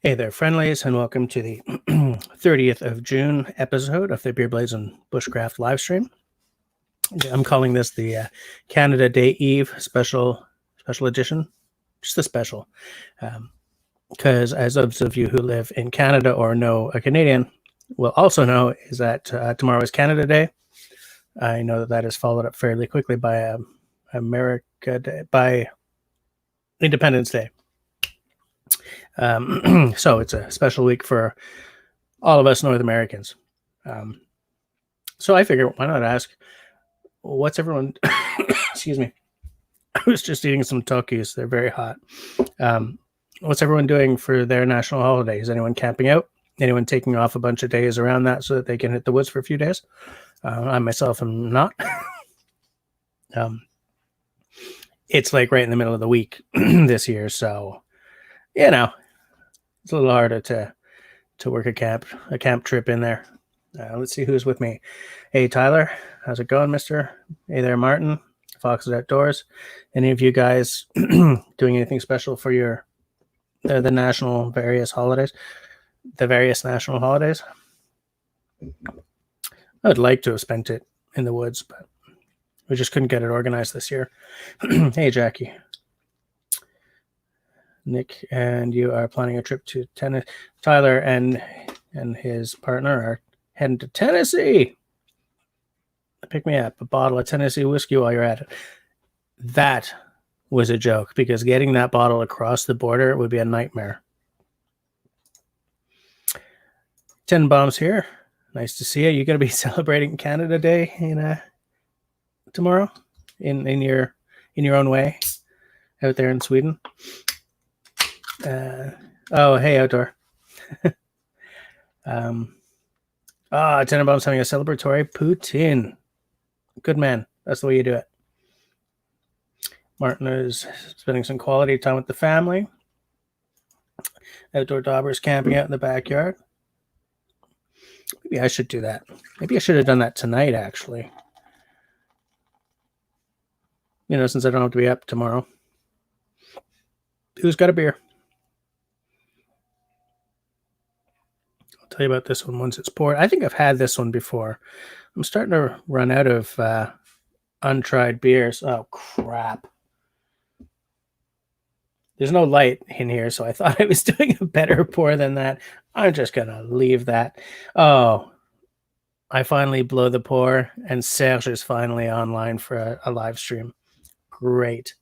Hey there, friendlies, and welcome to the 30th of June episode of the Beer Blades and Bushcraft live stream. I'm calling this the Canada Day Eve special edition, just a special, because as those of you who live in Canada or know a Canadian will also know is that tomorrow is Canada Day. I know that is followed up fairly quickly by by Independence Day. So it's a special week for all of us North Americans. So I figure, why not ask, what's everyone, excuse me, I was just eating some Tokis. They're very hot. What's everyone doing for their national holiday? Is anyone camping out? Anyone taking off a bunch of days around that so that they can hit the woods for a few days? I myself am not. It's like right in the middle of the week this year, so you know, it's a little harder to work a camp trip in there. Let's see who's with me. Hey, Tyler, how's it going, mister? Hey there, Martin, Foxes Outdoors. Any of you guys doing anything special for your the various holidays? The various national holidays? I would like to have spent it in the woods, but we just couldn't get it organized this year. Hey, Jackie. Nick and you are planning a trip to Tennessee. Tyler and his partner are heading to Tennessee. Pick me up a bottle of Tennessee whiskey while you're at it. That was a joke, because getting that bottle across the border would be a nightmare. 10 Bombs here. Nice to see you. You're going to be celebrating Canada Day tomorrow in your own way out there in Sweden. Oh, hey, Outdoor. Tenenbaum's having a celebratory poutine. Good man. That's the way you do it. Martin is spending some quality time with the family. Outdoor Daubers camping out in the backyard. Maybe I should do that. Maybe I should have done that tonight, actually. Since I don't have to be up tomorrow. Who's got a beer? Tell you about this one once it's poured. I think I've had this one before. I'm starting to run out of untried beers. Oh, crap. There's no light in here, so I thought I was doing a better pour than that. I'm just going to leave that. Oh, I finally blow the pour, and Serge is finally online for a live stream. Great.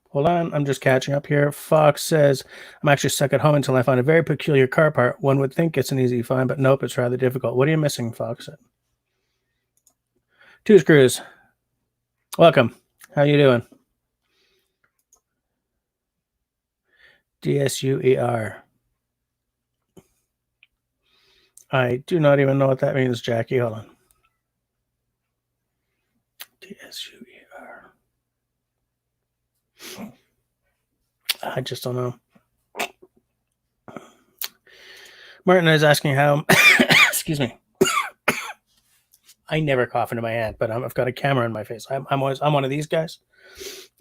Hold on, I'm just catching up here. Fox says, I'm actually stuck at home until I find a very peculiar car part. One would think it's an easy find, but nope, it's rather difficult. What are you missing, Fox? Two Screws. Welcome. How you doing? DSUER. I do not even know what that means, Jackie. Hold on. DSUER. I just don't know. Martin is asking how. Excuse me. I never cough into my hand, but I've got a camera in my face. I'm one of these guys.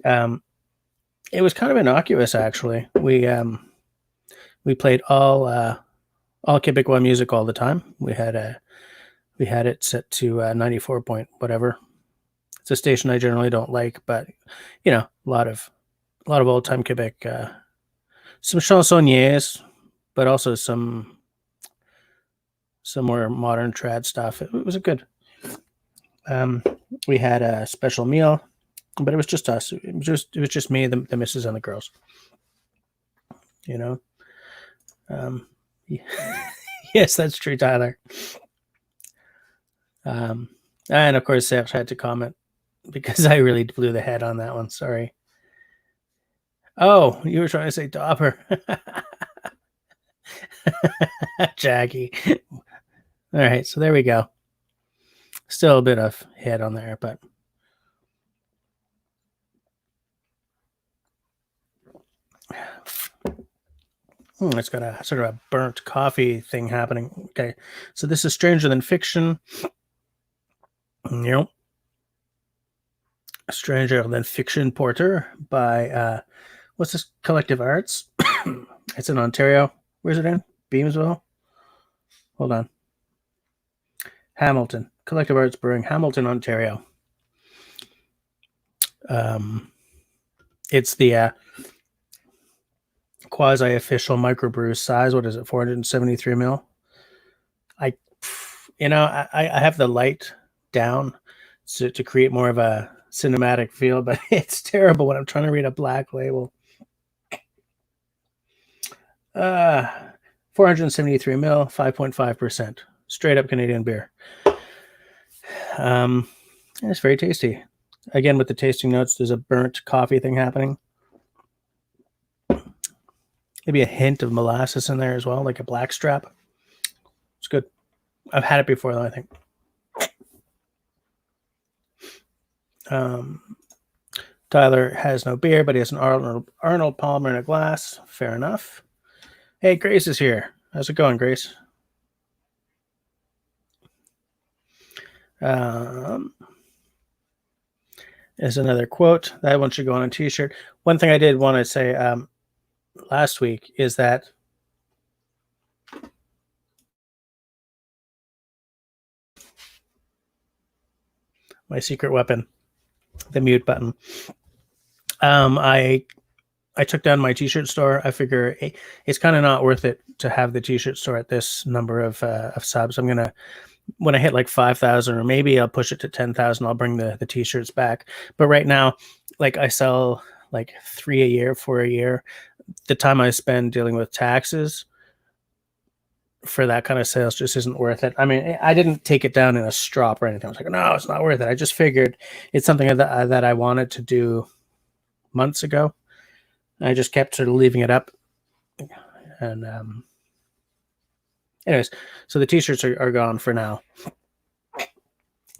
It was kind of innocuous, actually. We played all Quebecois music all the time. We had it set to 94 point whatever. It's a station I generally don't like, but a lot of old time Quebec, some chansonniers, but also some more modern trad stuff. It was a good. We had a special meal, but it was just us. It was just me, the missus, and the girls. Yes, that's true, Tyler. And of course, Serge had to comment because I really blew the head on that one. Sorry. Oh, you were trying to say Dauber. Jackie. All right, so there we go. Still a bit of head on there, but it's got a sort of a burnt coffee thing happening. Okay, so this is Stranger Than Fiction. Yep. Stranger Than Fiction Porter by what's this? Collective Arts. It's in Ontario. Where's it in? Beamsville. Hold on. Hamilton. Collective Arts Brewing, Hamilton, Ontario. It's the quasi-official microbrew size. What is it? 473 mil. I have the light down to create more of a cinematic feel, but it's terrible when I'm trying to read a black label. 473 mil, 5.5%. Straight up Canadian beer. It's very tasty. Again, with the tasting notes, there's a burnt coffee thing happening. Maybe a hint of molasses in there as well, like a black strap. It's good. I've had it before, though, I think. Tyler has no beer, but he has an Arnold Palmer in a glass. Fair enough. Hey, Grace is here. How's it going, Grace? Is another quote. That one should go on a t-shirt. One thing I did want to say last week is that my secret weapon, the mute button. I took down my t-shirt store. I figure it's kind of not worth it to have the t-shirt store at this number of subs. I'm gonna, when I hit like 5,000, or maybe I'll push it to 10,000, I'll bring the t-shirts back. But right now, like, I sell like 3 a year, 4 a year. The time I spend dealing with taxes for that kind of sales just isn't worth it. I mean, I didn't take it down in a strop or anything. I was like, no, it's not worth it. I just figured it's something that I wanted to do months ago. I just kept sort of leaving it up. And anyways, so the t-shirts are gone for now.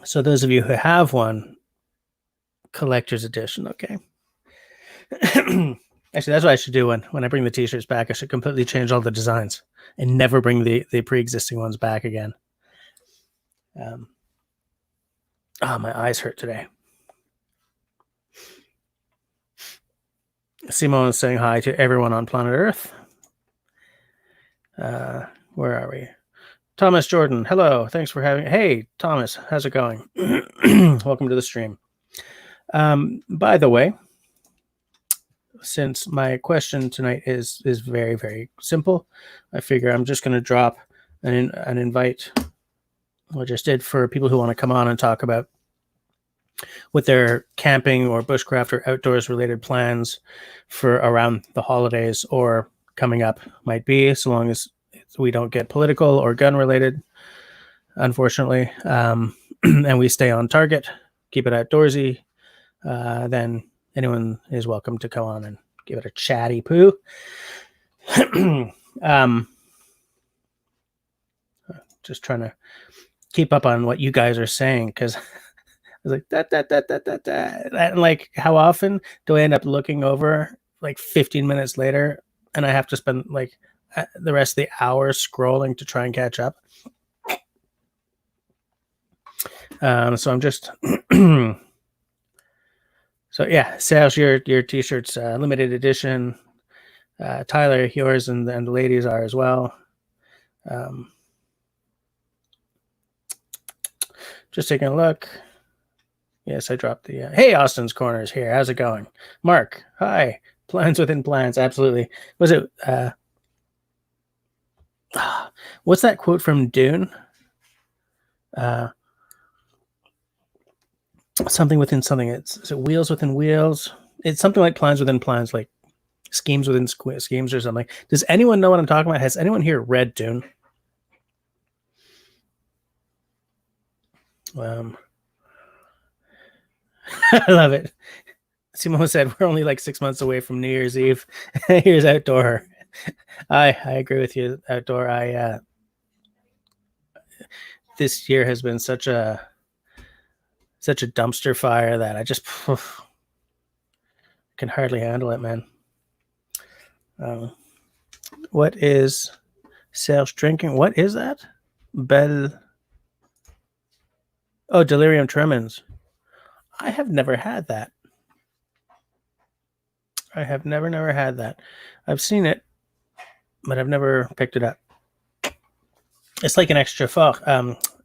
So those of you who have one, collector's edition, okay. Actually, that's what I should do when I bring the t-shirts back. I should completely change all the designs and never bring the pre-existing ones back again. My eyes hurt today. Simone is saying hi to everyone on planet Earth. Where are we? Thomas Jordan, hello. Thanks for having. Hey, Thomas, how's it going? Welcome to the stream. By the way, since my question tonight is very, very simple, I figure I'm just going to drop an invite. I just did for people who want to come on and talk about what their camping or bushcraft or outdoors related plans for around the holidays or coming up might be, so long as we don't get political or gun related, unfortunately, and we stay on target, keep it outdoorsy, then anyone is welcome to come on and give it a chatty poo. Just trying to keep up on what you guys are saying, because I was like that. And like, how often do I end up looking over like 15 minutes later, and I have to spend like the rest of the hour scrolling to try and catch up? So I'm just so yeah, Sales, your t-shirts, limited edition. Tyler, yours and the ladies are as well. Just taking a look. Yes, I dropped the. Hey, Austin's Corners here. How's it going? Mark, hi. Plans within plans. Absolutely. Was it? What's that quote from Dune? Something within something. Is it wheels within wheels? It's something like plans within plans, like schemes within schemes or something. Does anyone know what I'm talking about? Has anyone here read Dune? I love it. Simone said we're only like 6 months away from New Year's Eve. Here's outdoor. I agree with you. Outdoor. This year has been such a dumpster fire that I just can hardly handle it, man. What is Sales drinking? What is that? Delirium tremens. I have never had that. I have never had that. I've seen it, but I've never picked it up. It's like an extra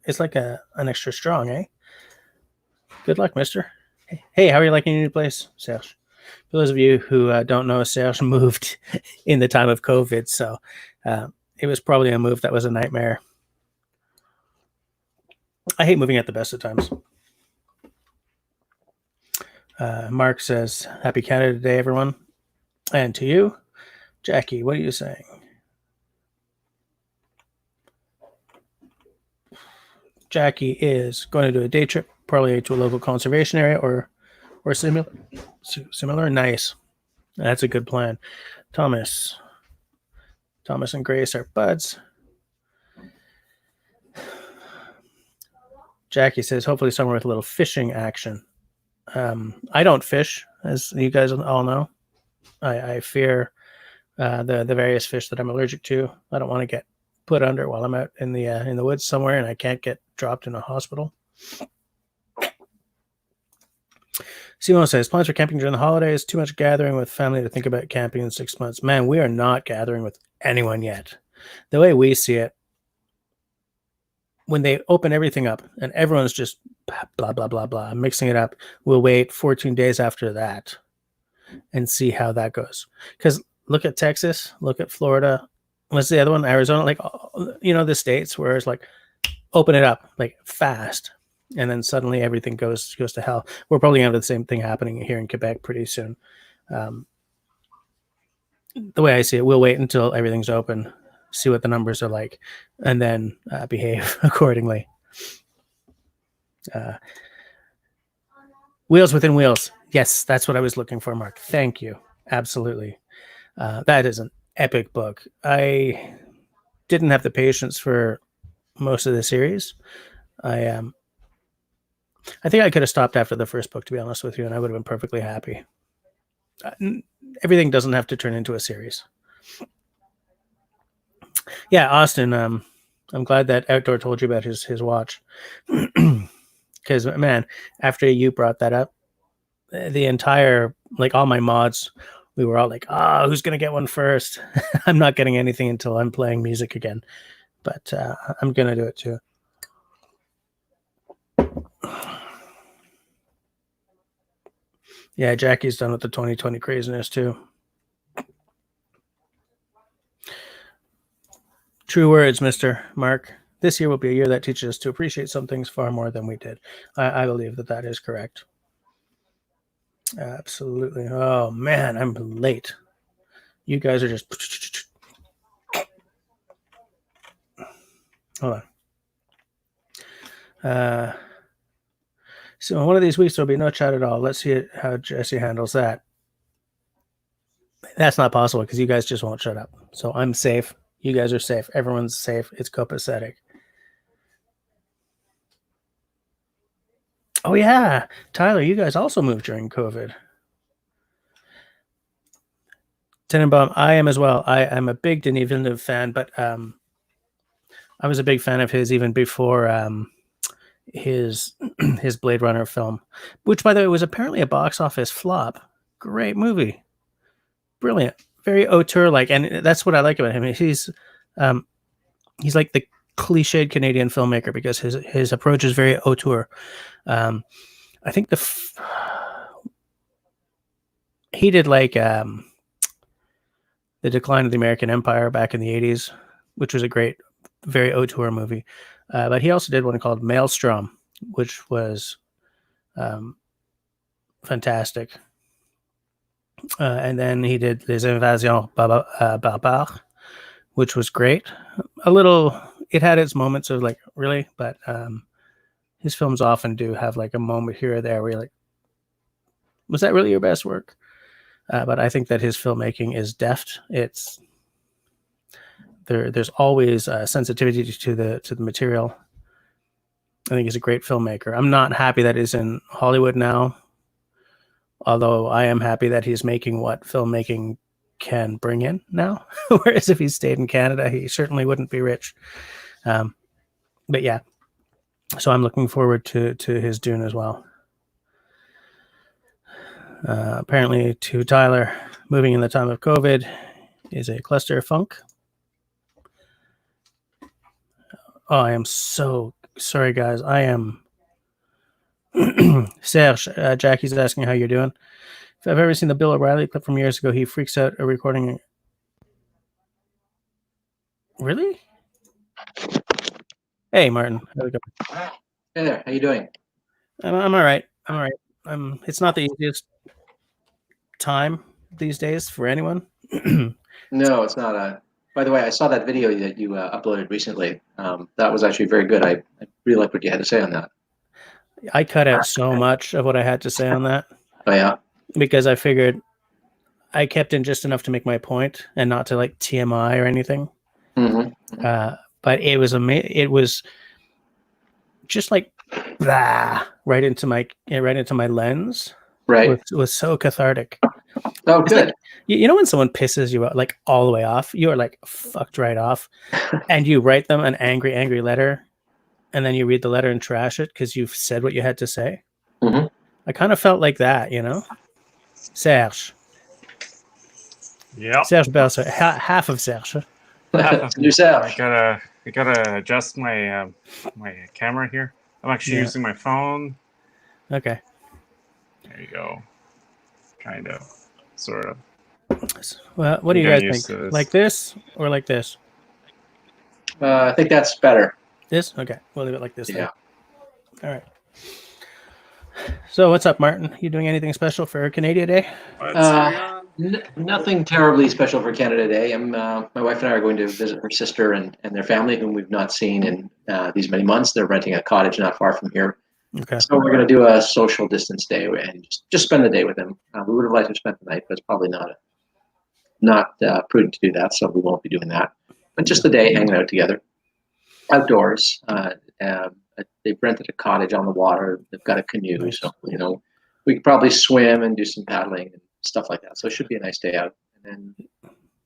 it's like an extra strong, eh? Good luck, mister. Hey, how are you liking your new place, Serge? For those of you who don't know, Serge moved in the time of COVID, so it was probably a move that was a nightmare. I hate moving at the best of times. Mark says, "Happy Canada Day, everyone," and to you, Jackie. What are you saying? Jackie is going to do a day trip, probably to a local conservation area or similar. Similar, nice. That's a good plan. Thomas and Grace are buds. Jackie says, hopefully somewhere with a little fishing action. I don't fish, as you guys all know. I fear the various fish that I'm allergic to. I don't want to get put under while I'm out in the woods somewhere and I can't get dropped in a hospital. Simon says, plans for camping during the holidays, too much gathering with family to think about camping in 6 months. Man, we are not gathering with anyone yet. The way we see it, when they open everything up and everyone's just blah, blah, blah, blah, mixing it up, we'll wait 14 days after that and see how that goes. Because look at Texas, look at Florida. What's the other one? Arizona, like, the states where it's like, open it up like fast. And then suddenly everything goes to hell. We're probably going to have the same thing happening here in Quebec pretty soon. The way I see it, we'll wait until everything's open, see what the numbers are like, and then behave accordingly. Wheels within wheels. Yes, that's what I was looking for, Mark. Thank you. Absolutely. That is an epic book. I didn't have the patience for most of the series. I think I could have stopped after the first book, to be honest with you, and I would have been perfectly happy. Everything doesn't have to turn into a series. Yeah, Austin, I'm glad that Outdoor told you about his watch. Because, man, after you brought that up, the entire, like, all my mods, we were all like, who's going to get one first? I'm not getting anything until I'm playing music again. But I'm going to do it too. Yeah, Jackie's done with the 2020 craziness too. True words, Mr. Mark. This year will be a year that teaches us to appreciate some things far more than we did. I believe that is correct. Absolutely. Oh, man, I'm late. You guys are just... Hold on. So one of these weeks, there'll be no chat at all. Let's see how Jesse handles that. That's not possible because you guys just won't shut up. So I'm safe. You guys are safe. Everyone's safe. It's copacetic. Oh, yeah. Tyler, you guys also moved during COVID. Tenenbaum, I am as well. I'm a big Denis Villeneuve fan, but I was a big fan of his even before his Blade Runner film, which, by the way, was apparently a box office flop. Great movie. Brilliant. Very auteur-like, and that's what I like about him. He's like the cliched Canadian filmmaker because his approach is very auteur. I think he did like The Decline of the American Empire back in the 80s, which was a great, very auteur movie. But he also did one called Maelstrom, which was fantastic. And then he did Les Invasions Barbares, which was great. It had its moments of like, really? But his films often do have like a moment here or there where you're like, was that really your best work? But I think that his filmmaking is deft. There's always sensitivity to the material. I think he's a great filmmaker. I'm not happy that he's in Hollywood now, although I am happy that he's making what filmmaking can bring in now. Whereas if he stayed in Canada, he certainly wouldn't be rich. But yeah, so I'm looking forward to his Dune as well. Apparently, to Tyler, moving in the time of COVID is a cluster funk. Oh, I am so sorry, guys. I am. Serge, Jackie's asking how you're doing. If I've ever seen the Bill O'Reilly clip from years ago, he freaks out a recording. Really? Hey, Martin. Hey there. How you doing? I'm all right. I'm all right. It's not the easiest time these days for anyone. No, it's not. By the way, I saw that video that you uploaded recently. That was actually very good. I really like what you had to say on that. I cut out so much of what I had to say on that. Oh yeah. Because I figured I kept in just enough to make my point and not to like TMI or anything. Mm-hmm. But it was it was just like right into my lens. Right. It was so cathartic. Oh, good. Like, you know when someone pisses you out like all the way off, you are like fucked right off, and you write them an angry letter, and then you read the letter and trash it because you've said what you had to say. Mm-hmm. I kind of felt like that, you know. Serge. Yeah. Serge Belser, half of Serge. Yourself. I gotta adjust my my camera here. I'm actually using my phone. Okay. There you go. Kind of, sort of. Well, what do you guys think? Like this or like this? I think that's better. This? Okay. We'll leave it like this. Yeah. Then. All right. So what's up, Martin? You doing anything special for Canada Day? What's going on? Nothing terribly special for Canada Day. My wife and I are going to visit her sister and their family, whom we've not seen in these many months. They're renting a cottage not far from here. Okay. So we're going to do a social distance day and just spend the day with them. We would have liked to spend the night, but it's probably not prudent to do that, so we won't be doing that. But just the day hanging out together, outdoors. They've rented a cottage on the water. They've got a canoe, nice. So we could probably swim and do some paddling and stuff like that. So it should be a nice day out. And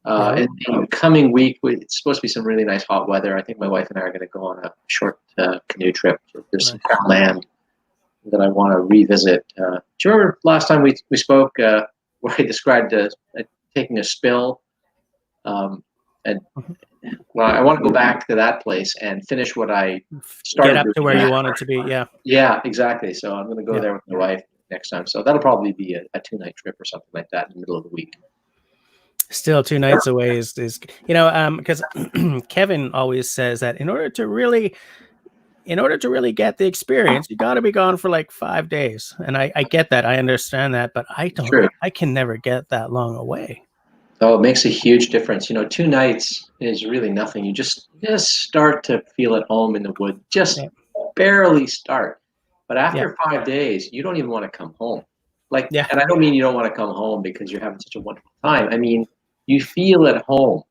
then in the coming week, it's supposed to be some really nice hot weather. I think my wife and I are going to go on a short canoe trip. There's some land that I want to revisit. Do you remember last time we spoke where I described taking a spill? Well, I want to go back to that place and finish what I started. Get up to where you want it to be, yeah. Yeah, exactly. So I'm going to go there with my wife next time. So that'll probably be a 2-night trip or something like that in the middle of the week. Still 2 nights away is because Kevin always says that in order to really get the experience, you got to be gone for like 5 days. And I get that. I understand that, but I don't. True. I can never get that long away. Oh, it makes a huge difference. 2 nights is really nothing. You just start to feel at home in the woods. Just barely start. But after 5 days, you don't even want to come home. And I don't mean you don't want to come home because you're having such a wonderful time. I mean, you feel at home.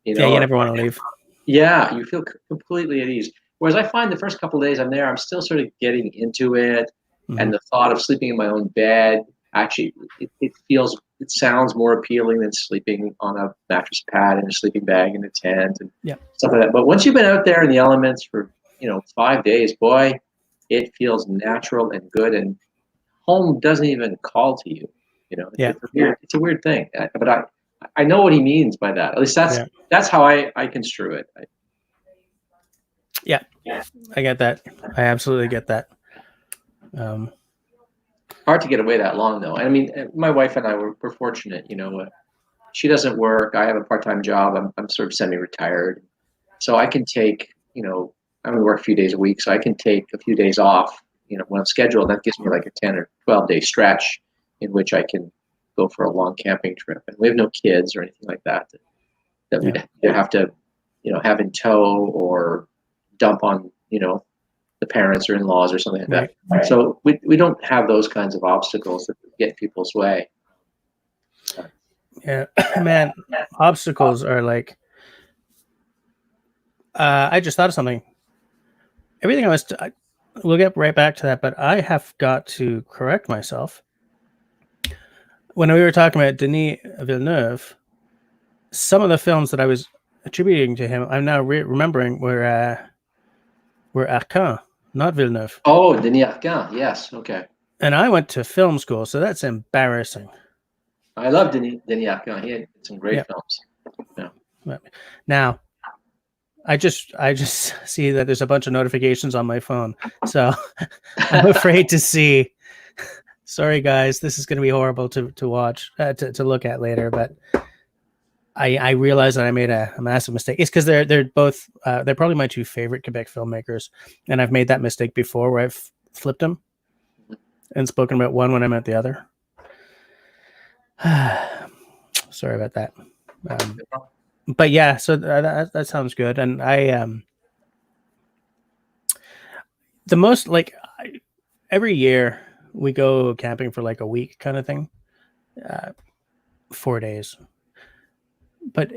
You never want to leave. Yeah, you feel completely at ease. Whereas I find the first couple of days I'm there, I'm still sort of getting into it. Mm-hmm. And the thought of sleeping in my own bed, actually, it sounds more appealing than sleeping on a mattress pad in a sleeping bag in a tent and stuff like that. But once you've been out there in the elements for 5 days, boy, it feels natural and good, and home doesn't even call to you. It's a weird thing. But I know what he means by that. At least that's how I construe it. I get that. I absolutely get that. Hard to get away that long, though. I mean, my wife and I we're fortunate. She doesn't work. I have a part-time job. I'm sort of semi-retired, so I can take. I only work a few days a week, so I can take a few days off. When I'm scheduled, that gives me like a 10 or 12-day stretch in which I can go for a long camping trip. And we have no kids or anything like that we'd have to, have in tow or dump on, the parents or in-laws or something like that. Right. So we don't have those kinds of obstacles that get in people's way. Yeah, man, obstacles are like, I just thought of something. Everything we'll get right back to that, but I have got to correct myself. When we were talking about Denis Villeneuve, some of the films that I was attributing to him, I'm now remembering were Arcand, not Villeneuve. Oh, Denis Arcand, yes, okay. And I went to film school, so that's embarrassing. I love Denis Arcand. He had some great films. Yeah. Now, I just see that there's a bunch of notifications on my phone, so I'm afraid to see. Sorry, guys, this is going to be horrible to watch, to look at later. But I realize that I made a massive mistake. It's because they're both they're probably my two favorite Quebec filmmakers, and I've made that mistake before where I've flipped them and spoken about one when I meant the other. Sorry about that. But yeah, so that sounds good. And I the most like every year we go camping for like a week kind of thing, 4 days. But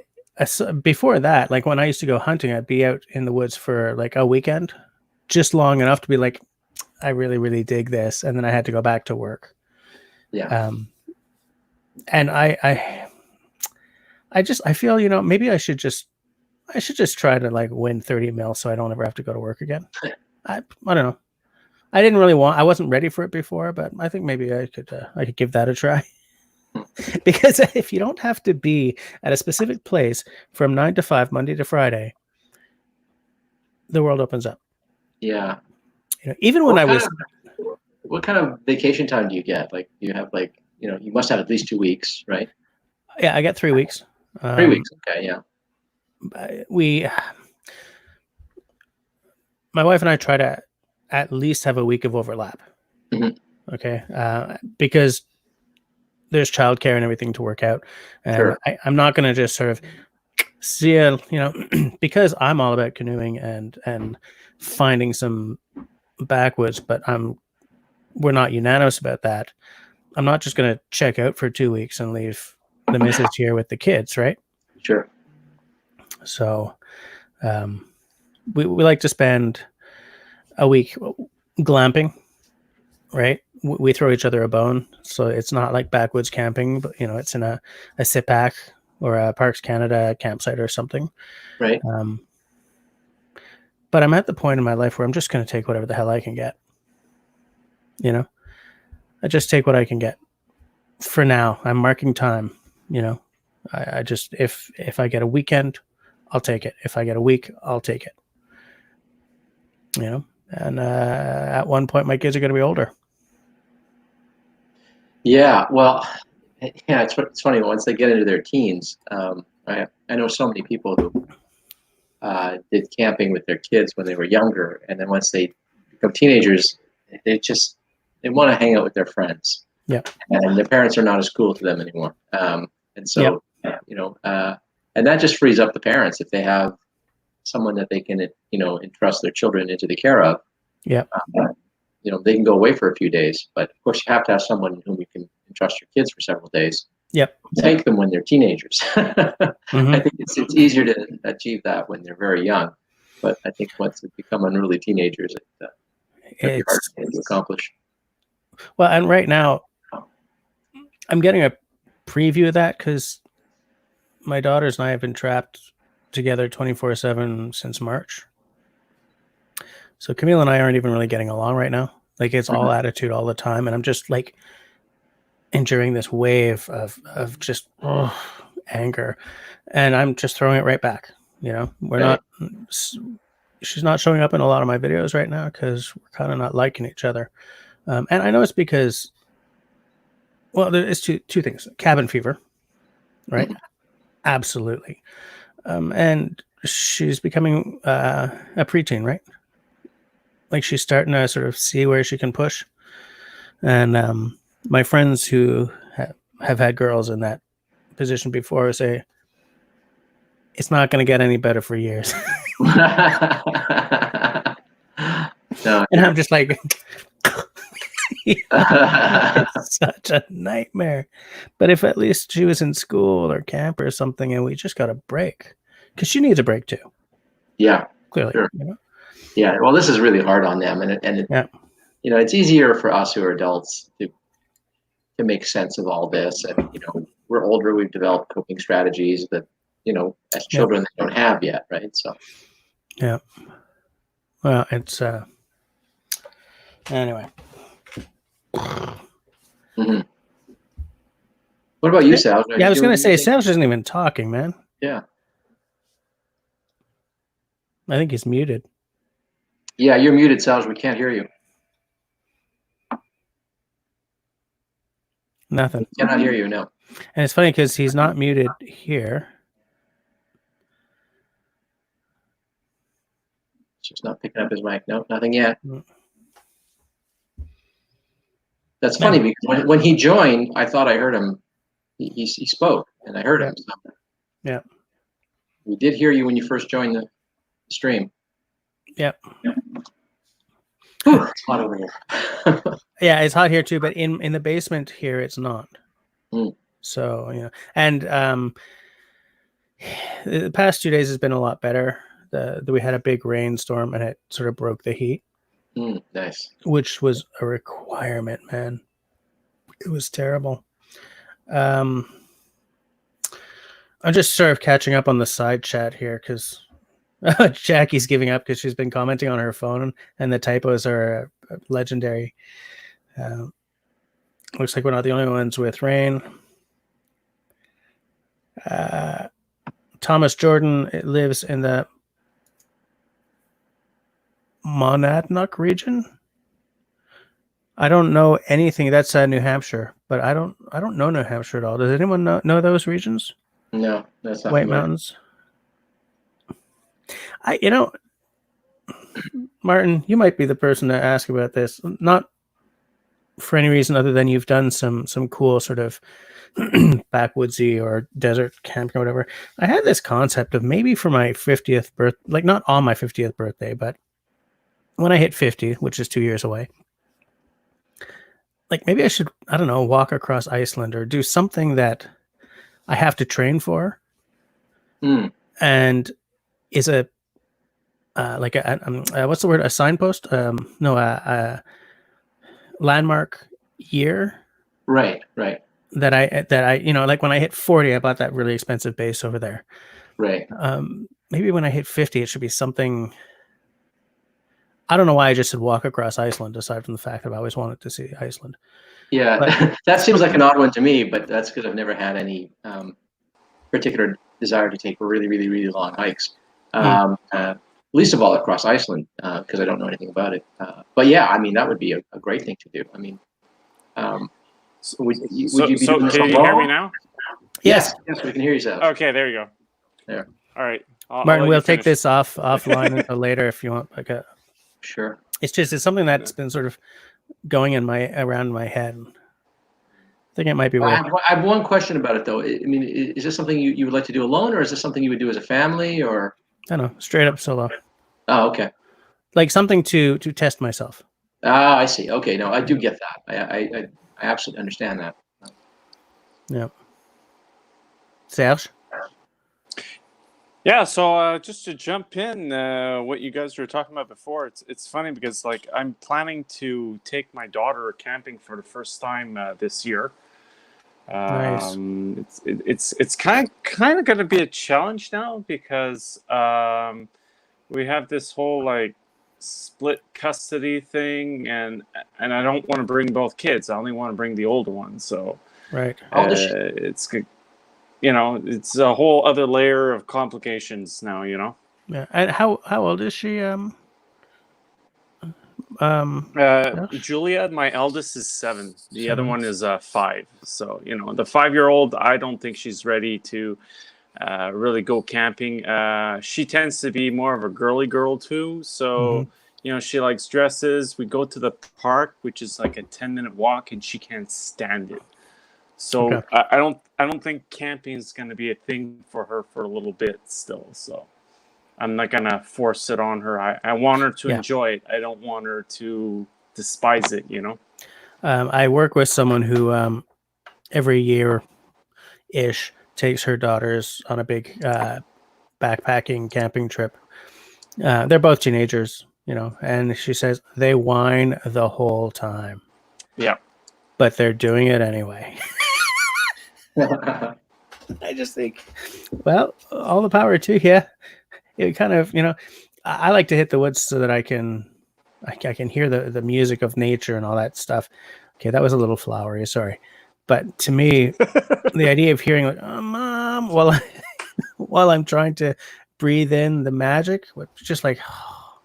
before that, like when I used to go hunting, I'd be out in the woods for like a weekend, just long enough to be like, I really, really dig this, and then I had to go back to work. Yeah. And I feel, you know, maybe I should just try to like win 30 mil so I don't ever have to go to work again. I don't know. I wasn't ready for it before, but I think maybe I could give that a try. Because if you don't have to be at a specific place from 9 to 5, Monday to Friday, the world opens up. Yeah. You know, even when what kind of vacation time do you get? Like, you have like, you know, you must have at least 2 weeks, right? Yeah, I got 3 weeks. 3 weeks. Okay. Yeah. My wife and I try to at least have a week of overlap. Mm-hmm. Okay. Because there's childcare and everything to work out. And Sure. I'm not going to just sort of see you know, because I'm all about canoeing and finding some backwoods, but we're not unanimous about that. I'm not just going to check out for 2 weeks and leave the missus here with the kids, right? Sure. So we like to spend a week glamping, right? We throw each other a bone, so it's not like backwoods camping, but you know, it's in a sit pack or a Parks Canada campsite or something. Right. But I'm at the point in my life where I'm just going to take whatever the hell I can get. You know, I just take what I can get. For now, I'm marking time. You know, I just if I get a weekend, I'll take it. If I get a week, I'll take it. You know, and at one point, my kids are going to be older. Yeah. Well, yeah. It's funny once they get into their teens. I know so many people who did camping with their kids when they were younger, and then once they become teenagers, they want to hang out with their friends. Yeah. And their parents are not as cool to them anymore. And so, you know, and that just frees up the parents if they have someone that they can, you know, entrust their children into the care of. Yeah. You know, they can go away for a few days, but of course you have to have someone whom you can entrust your kids for several days. Yep. Take them when they're teenagers. Mm-hmm. I think it's easier to achieve that when they're very young, but I think once they become unruly teenagers, it's hard to accomplish. Well, and right now, I'm getting a preview of that because my daughters and I have been trapped together 24/7 since March. So Camille and I aren't even really getting along right now. Like it's all attitude all the time, and I'm just like enduring this wave of just anger, and I'm just throwing it right back. You know, we're not. She's not showing up in a lot of my videos right now because we're kind of not liking each other, and I know it's because. Well, there is two things. Cabin fever, right? Mm-hmm. Absolutely. And she's becoming a preteen, right? Like she's starting to sort of see where she can push. And my friends who have had girls in that position before say, it's not going to get any better for years. No, and I'm just like... It's such a nightmare. But if at least she was in school or camp or something and we just got a break, because she needs a break too. Yeah, clearly. Sure. You know? Yeah. Well, this is really hard on them, and you know, it's easier for us who are adults to make sense of all this. And you know, we're older. We've developed coping strategies that, you know, as children they don't have yet, right? So. Yeah. Well, it's anyway. Mm-hmm. What about you, Sal? Are Yeah, I you was doing gonna say anything? Sal's isn't even talking, man. Yeah. I think he's muted. Yeah, you're muted, Sal. We can't hear you. Nothing. We cannot hear you. No. And it's funny because he's not muted here. Just not picking up his mic. No, nothing yet. Mm. That's No. funny because when he joined, I thought I heard him. He spoke, and I heard him. So Yeah. we did hear you when you first joined the stream. Yep. Whew, it's hot over here. Yeah, it's hot here too, but in the basement here it's not. Mm. So, and the past 2 days has been a lot better. We had a big rainstorm and it sort of broke the heat, Nice. which was a requirement, man. It was terrible. I'm just sort of catching up on the side chat here because Jackie's giving up because she's been commenting on her phone and the typos are legendary. Looks like we're not the only ones with rain. Thomas Jordan lives in the Monadnock region. I don't know anything. That's New Hampshire, but I don't know New Hampshire at all. Does anyone know those regions? No, that's not White familiar. Mountains. Martin, you might be the person to ask about this. Not for any reason other than you've done some cool sort of backwoodsy or desert camping or whatever. I had this concept of maybe for my 50th birth, like not on my 50th birthday, but when I hit 50, which is 2 years away, like maybe I should, I don't know, walk across Iceland or do something that I have to train for, and is a like what's the word? A signpost? No, a landmark year. Right. That I like when I hit 40, I bought that really expensive base over there. Right. Maybe when I hit 50, it should be something. I don't know why I just said walk across Iceland, aside from the fact that I've always wanted to see Iceland. Yeah, But that seems like an odd one to me, but that's because I've never had any particular desire to take really, really, really long hikes. Least of all across Iceland, because I don't know anything about it. But yeah, I mean, that would be a great thing to do. I mean, would you be doing this can you alone? hear me now? Yes, we can hear you, Sal. Okay, there you go. There. All right. Martin, we'll take this offline until later if you want. Like sure. It's something that's been sort of going around my head. I think it might be I have one question about it though. I mean, is this something you would like to do alone, or is this something you would do as a family, or? I don't know, straight up solo. Oh, okay. Like something to test myself. Ah, I see. Okay, no, I do get that. I absolutely understand that. Yeah. Serge? Yeah, so just to jump in, what you guys were talking about before, it's funny because like I'm planning to take my daughter camping for the first time this year. Nice. It's kind of going to be a challenge now because we have this whole like split custody thing, and I don't want to bring both kids. I only want to bring the older one. So right, it's good. It's a whole other layer of complications now. Yeah. And how old is she? Julia, my eldest, is 7. The other one is 5. So the 5-year-old, I don't think she's ready to really go camping. She tends to be more of a girly girl too. So she likes dresses. We go to the park, which is like a 10-minute walk, and she can't stand it. So I don't think camping is going to be a thing for her for a little bit still. So I'm not going to force it on her. I want her to enjoy it. I don't want her to despise it, I work with someone who every year-ish takes her daughters on a big backpacking camping trip. They're both teenagers, and she says they whine the whole time. Yeah. But they're doing it anyway. I just think, well, all the power to you. It kind of, I like to hit the woods so that I can hear the music of nature and all that stuff. Okay, that was a little flowery. Sorry, but to me, the idea of hearing like, "Oh, mom," while I'm trying to breathe in the magic, was just like, oh,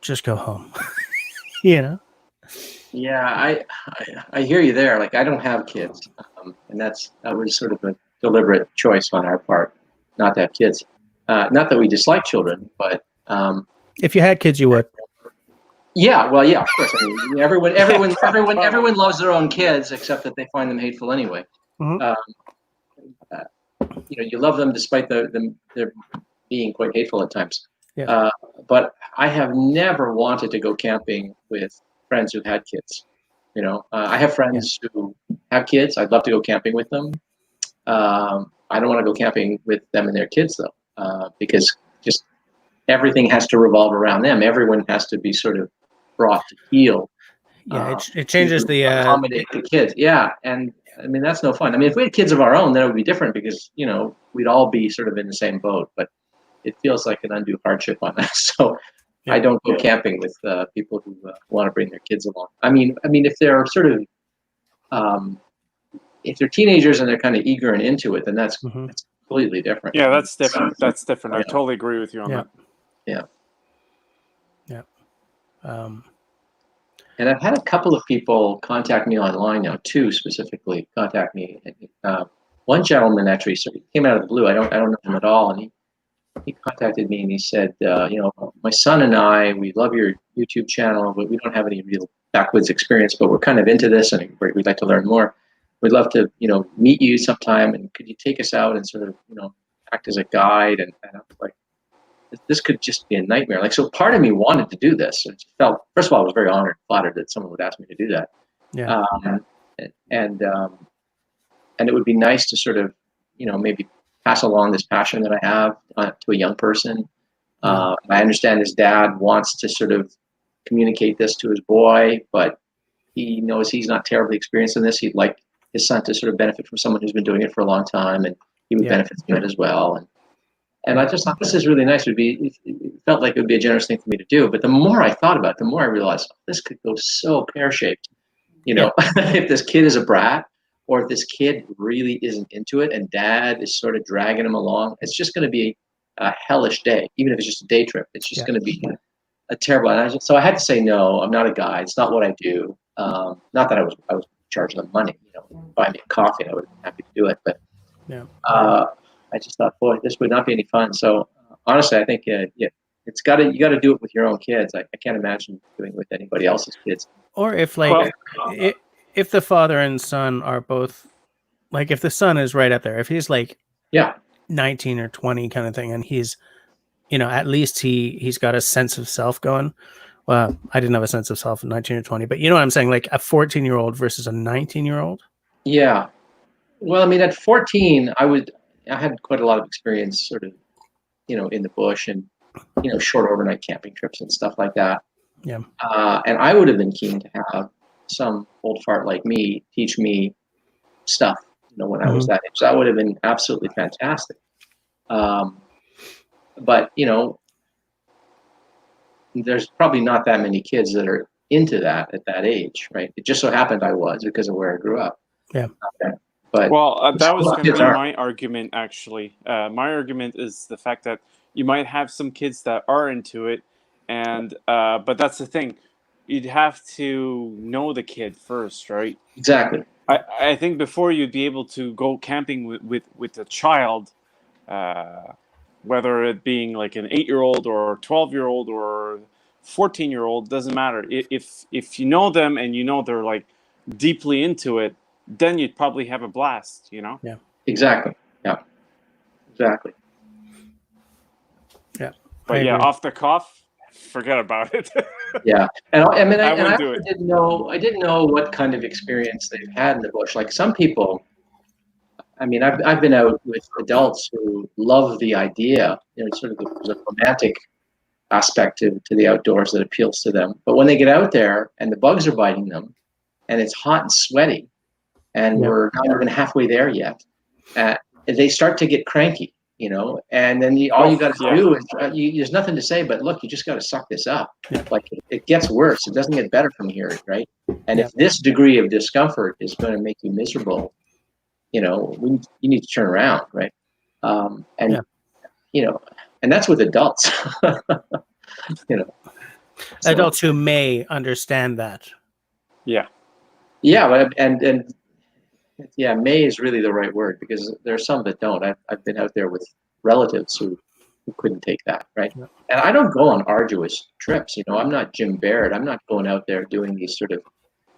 just go home. You know? Yeah, I hear you there. Like I don't have kids, and that was sort of a deliberate choice on our part not to have kids. Not that we dislike children, but If you had kids, you would. yeah, well, yeah, of course. I mean, everyone loves their own kids, except that they find them hateful anyway. Mhm. You love them despite they're being quite hateful at times. Yeah. But I have never wanted to go camping with friends who've had kids. I have friends who have kids. I'd love to go camping with them. I don't want to go camping with them and their kids though, because just everything has to revolve around them. Everyone has to be sort of brought to heel. Yeah, it changes to the accommodate the kids. Yeah, and I mean that's no fun. I mean, if we had kids of our own, then it would be different because we'd all be sort of in the same boat. But it feels like an undue hardship on us. So I don't go camping with people who want to bring their kids along. I mean, if they're sort of if they're teenagers and they're kind of eager and into it, then that's completely different. Yeah, that's different. That's different. I totally agree with you on that. Yeah. Yeah. And I've had a couple of people contact me online now, two specifically contact me. One gentleman actually came out of the blue. I don't know him at all, and he contacted me and he said, my son and I, we love your YouTube channel, but we don't have any real backwoods experience, but we're kind of into this and we'd like to learn more. We'd love to, meet you sometime, and could you take us out and sort of, act as a guide? And I was like, this could just be a nightmare. Like, so part of me wanted to do this. It felt, first of all, I was very honored and flattered that someone would ask me to do that. Yeah. And it would be nice to sort of, maybe pass along this passion that I have to a young person. I understand his dad wants to sort of communicate this to his boy, but he knows he's not terribly experienced in this. He'd like his son to sort of benefit from someone who's been doing it for a long time, and he would benefit from it as well. And I just thought, this is really nice. It felt like it would be a generous thing for me to do. But the more I thought about it, the more I realized this could go so pear-shaped. If this kid is a brat, or if this kid really isn't into it and dad is sort of dragging him along, it's just going to be a hellish day. Even if it's just a day trip, it's just going to be a terrible. And so I had to say, no, I'm not a guide. It's not what I do. Not that I was charging them money, buy me a coffee. I would have been happy to do it. But I just thought, boy, this would not be any fun. So honestly, I think you got to do it with your own kids. I can't imagine doing it with anybody else's kids. Or if if the father and son are both, like, if the son is right up there, if he's like 19 or 20 kind of thing, and he's, at least he's got a sense of self going. Well, I didn't have a sense of self at 19 or 20, but you know what I'm saying? Like a 14-year-old versus a 19-year-old. Yeah. Well, I mean, at 14, I had quite a lot of experience sort of, in the bush and, short overnight camping trips and stuff like that. Yeah. And I would have been keen to have some old fart like me teach me stuff, when I was that age. So that would have been absolutely fantastic. But, there's probably not that many kids that are into that at that age, right? It just so happened I was because of where I grew up. Yeah. But that was going to be my argument, actually. My argument is the fact that you might have some kids that are into it, and but that's the thing. You'd have to know the kid first, right? Exactly. I think before you'd be able to go camping with a child, whether it being like an 8-year-old or 12-year-old or 14-year-old, doesn't matter. If you know them and they're like deeply into it, then you'd probably have a blast, Yeah. Exactly. Yeah. Exactly. Yeah. But off the cuff, forget about it. Yeah. And I do it. I didn't know what kind of experience they've had in the bush. Like some people, I mean, I've been out with adults who love the idea, sort of the romantic aspect to the outdoors that appeals to them. But when they get out there and the bugs are biting them and it's hot and sweaty and we're not even halfway there yet, they start to get cranky. you know, and then all you got to yeah. do is there's nothing to say but look, you just got to suck this up. Yeah. Like it gets worse. It doesn't get better from here, right? And Yeah. if this degree of discomfort is going to make you miserable, you know, you need to turn around, right? And Yeah. you know, and that's with adults. You know, so, Adults who may understand that. Yeah. yeah, but and yeah, may is really the right word because there are some that don't. I've been out there with relatives who couldn't take that, right? Yeah. And I don't go on arduous trips. You know, I'm not Jim Barrett. I'm not going out there doing these sort of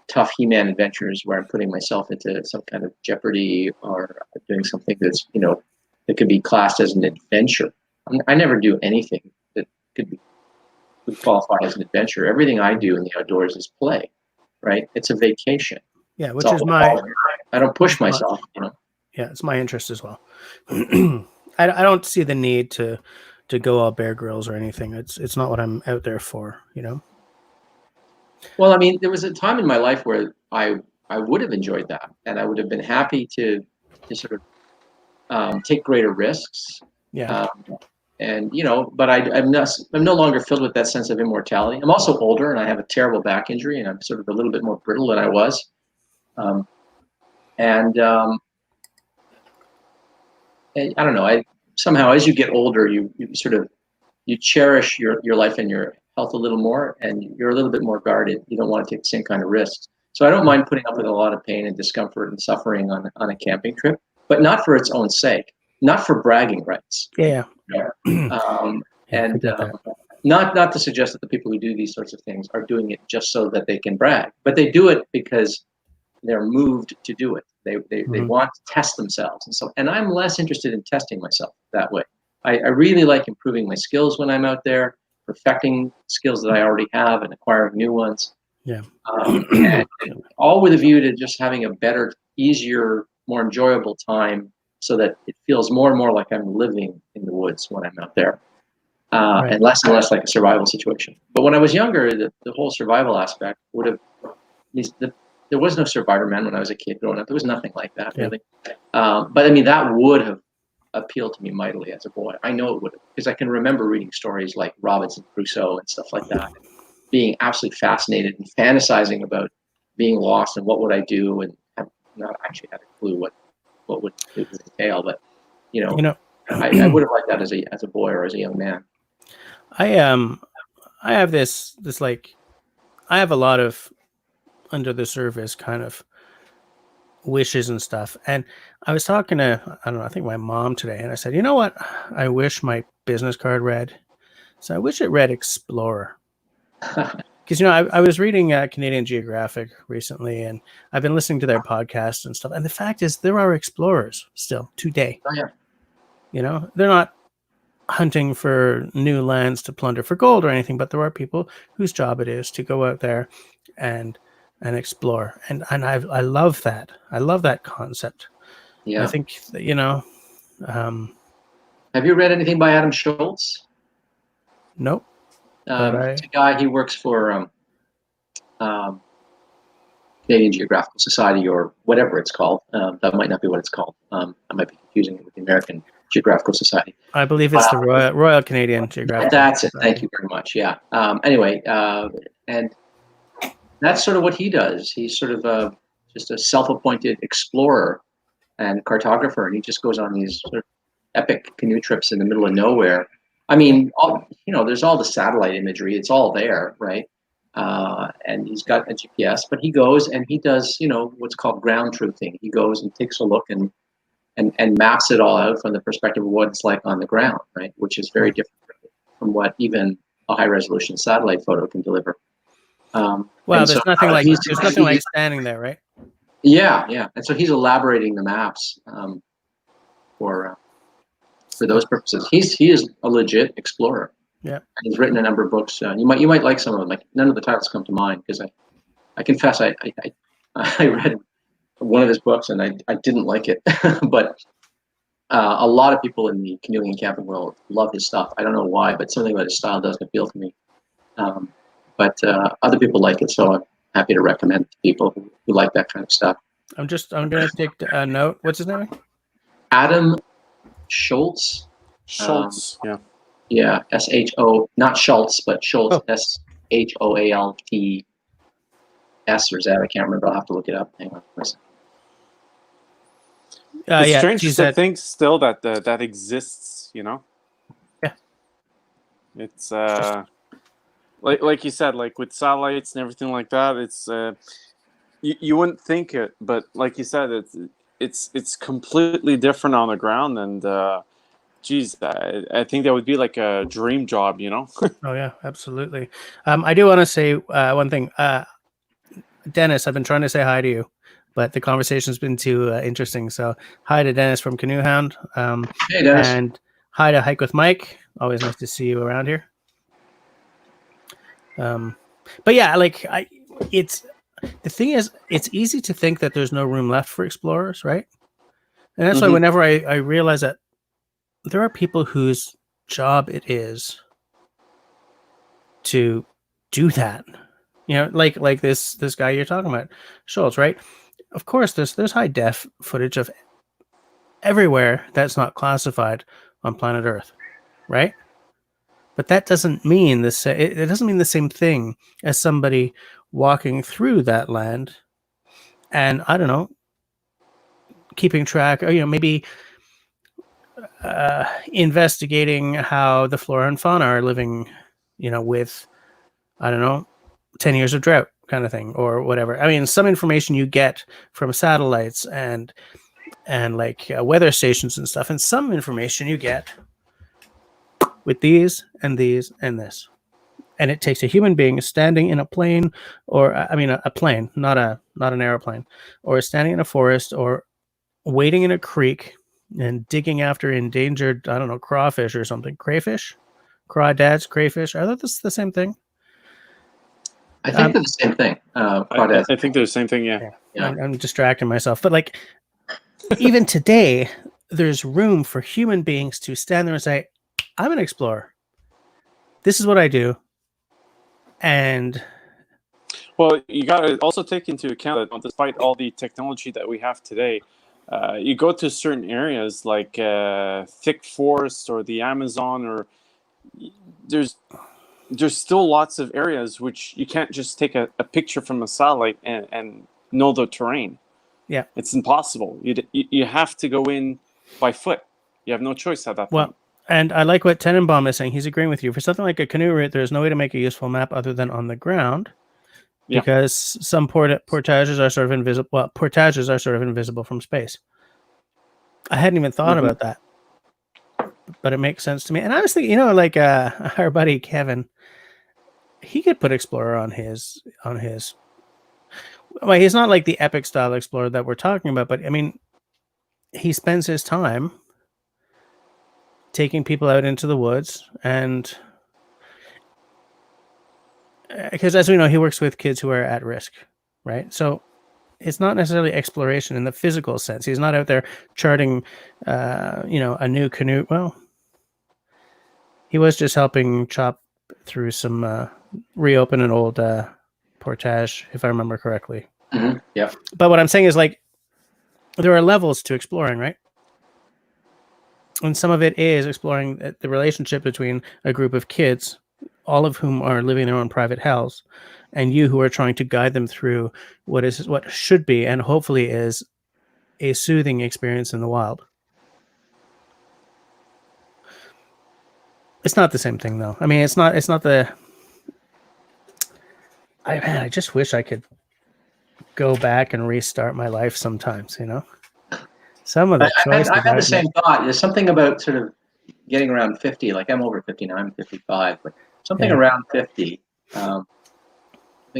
tough He-Man adventures where I'm putting myself into some kind of jeopardy or doing something that's, you know, that could be classed as an adventure. I never do anything that would qualify as an adventure. Everything I do in the outdoors is play, right? It's a vacation. Yeah, It's which all is my I don't push myself, you know. yeah, it's my interest as well. I don't see the need to go all Bear Grylls or anything. It's not what I'm out there for, you know. Well, I mean, there was a time in my life where I would have enjoyed that, and I would have been happy to sort of take greater risks. Yeah. And you know, but I'm no longer filled with that sense of immortality. I'm also older, and I have a terrible back injury, and I'm sort of a little bit more brittle than I was. And I don't know. I somehow, as you get older, you sort of cherish your life and your health a little more, and you're a little bit more guarded. You don't want to take the same kind of risks. So I don't mind putting up with a lot of pain and discomfort and suffering on a camping trip, but not for its own sake, not for bragging rights. Yeah. And not to suggest that the people who do these sorts of things are doing it just so that they can brag, but they do it because they're moved to do it. They want to test themselves, and I'm less interested in testing myself that way. I really like improving my skills when I'm out there, perfecting skills that I already have and acquiring new ones. Yeah. And all with a view to just having a better, easier, more enjoyable time so that it feels more and more like I'm living in the woods when I'm out there. Right. And less like a survival situation. But when I was younger, the whole survival aspect would have, there was no Survivor Man when I was a kid growing up. There was nothing like that, really. But I mean, that would have appealed to me mightily as a boy. I know it would have, because I can remember reading stories like Robinson Crusoe and stuff like that, being absolutely fascinated and fantasizing about being lost and what would I do, and have not actually had a clue what would it entail. But you know, I would have liked that as a boy or as a young man. I have this like, I have a lot of under the surface kind of wishes and stuff. And I was talking to, I don't know, I think my mom today, and I said, you know what? I wish my business card read. So I wish it read Explorer. Because, you know, I was reading Canadian Geographic recently, and I've been listening to their podcast and stuff. And the fact is, there are explorers still today. Oh, yeah. You know, they're not hunting for new lands to plunder for gold or anything, but there are people whose job it is to go out there and explore. And I love that. I love that concept. Yeah. I think, you know. Have you read anything by Adam Schultz? Nope. It's a guy, he works for Canadian Geographical Society or whatever it's called. That might not be what it's called. I might be confusing it with the American Geographical Society. I believe it's the Royal Canadian Geographical That's it. Society. Thank you very much. Yeah. Anyway, and that's sort of what he does. He's sort of just a self-appointed explorer and cartographer, and he just goes on these sort of epic canoe trips in the middle of nowhere. I mean, there's all the satellite imagery. It's all there, right? And he's got a GPS, but he goes and he does, what's called ground truthing. He goes and takes a look and maps it all out from the perspective of what it's like on the ground, right? Which is very different from what even a high-resolution satellite photo can deliver. Well, there's nothing like standing there, right? Yeah. And so he's elaborating the maps for those purposes. He is a legit explorer. Yeah. And he's written a number of books. You might like some of them. Like, none of the titles come to mind because I confess I read one of his books and I didn't like it, but a lot of people in the canoeing and camping world love his stuff. I don't know why, but something about his style doesn't appeal to me. But other people like it, so I'm happy to recommend it to people who like that kind of stuff. I'm going to take a note. What's his name? Adam Schultz. Schultz, yeah. Yeah, SHO, not Schultz, but Schultz, Oh. SHOALTS or Z. I can't remember. I'll have to look it up. Hang on for a second. It's Yeah, strange she to said, think still that that exists. You know. Yeah. It's like you said, like with satellites and everything like that. It's you wouldn't think it, but like you said, it's completely different on the ground. And geez, I think that would be like a dream job. You know. oh yeah, absolutely. I do want to say one thing. Dennis, I've been trying to say hi to you, but the conversation's been too interesting. So hi to Dennis from Canoe Hound. Hey, Dennis. And hi to Hike with Mike. Always nice to see you around here. But yeah, it's the thing is, it's easy to think that there's no room left for explorers, right? And that's why whenever I realize that there are people whose job it is to do that, like this guy you're talking about, Schultz, right? Of course, there's high def footage of everywhere that's not classified on planet Earth, right? But that doesn't mean it doesn't mean the same thing as somebody walking through that land and, I don't know, keeping track, or maybe investigating how the flora and fauna are living, with, I don't know, 10 years of drought kind of thing or whatever. I mean, some information you get from satellites and like weather stations and stuff, and some information you get with these and these and this. And it takes a human being standing in a plane, or I mean a plane, not an airplane, or standing in a forest, or wading in a creek and digging after endangered, I don't know, crawfish or something. Crayfish? Crawdads, crayfish. Are those the same thing? I think they're the same thing. I think they're the same thing. Yeah. Yeah. I'm distracting myself. But like, even today, there's room for human beings to stand there and say, I'm an explorer. This is what I do. And well, you got to also take into account that despite all the technology that we have today, you go to certain areas like thick forest or the Amazon, or there's still lots of areas which you can't just take a picture from a satellite and know the terrain. Yeah, it's impossible. You have to go in by foot. You have no choice at that point. Well, and I like what Tenenbaum is saying. He's agreeing with you. For something like a canoe route, there's no way to make a useful map other than on the ground, because some portages are sort of invisible. Well, portages are sort of invisible from space. I hadn't even thought about that, but it makes sense to me. And I was thinking, like our buddy Kevin, he could put Explorer on his. Well, he's not like the epic style Explorer that we're talking about, but I mean, he spends his time taking people out into the woods, and because as we know, he works with kids who are at risk, right? So it's not necessarily exploration in the physical sense. He's not out there charting, a new canoe. Well, he was just helping chop through some, reopen an old portage, if I remember correctly. Yeah. But what I'm saying is, like, there are levels to exploring, right? And some of it is exploring the relationship between a group of kids, all of whom are living their own private hells, and you who are trying to guide them through what should be and hopefully is a soothing experience in the wild. It's not the same thing, though. I mean, it's not the. I just wish I could go back and restart my life sometimes. Some of the choices. I've had the same thought. There's something about sort of getting around 50. Like, I'm over 50 now. I'm 55, but something around 50. Something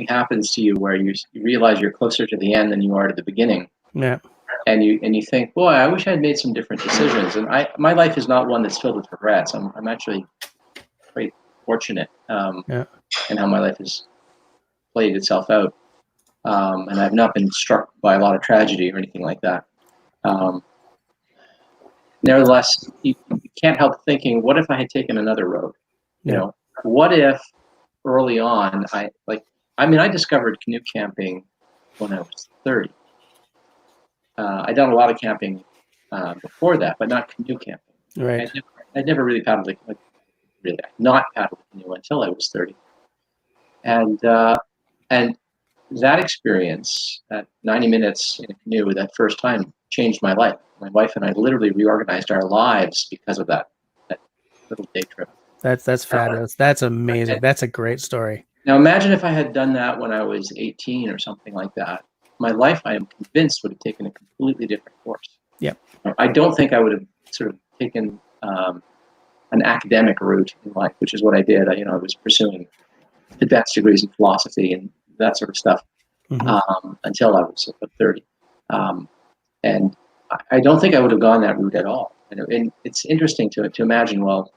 happens to you where you realize you're closer to the end than you are to the beginning. Yeah. And you think, boy, I wish I had made some different decisions. And my life is not one that's filled with regrets. I'm actually quite fortunate in how my life has played itself out. And I've not been struck by a lot of tragedy or anything like that. Nevertheless, you can't help thinking, what if I had taken another road? What if early on, I discovered canoe camping when I was 30. I'd done a lot of camping before that, but not canoe camping. Right. I'd never really paddled like really not paddled a canoe until I was 30, and that experience, that 90 minutes in a canoe, that first time changed my life. My wife and I literally reorganized our lives because of that little day trip. That's fabulous. That's amazing. That's a great story. Now imagine if I had done that when I was 18 or something like that. My life, I am convinced, would have taken a completely different course. Yep. I don't think I would have sort of taken an academic route in life, which is what I did. I was pursuing advanced degrees in philosophy and that sort of stuff until I was 30. And I don't think I would have gone that route at all. And it's interesting to imagine, well,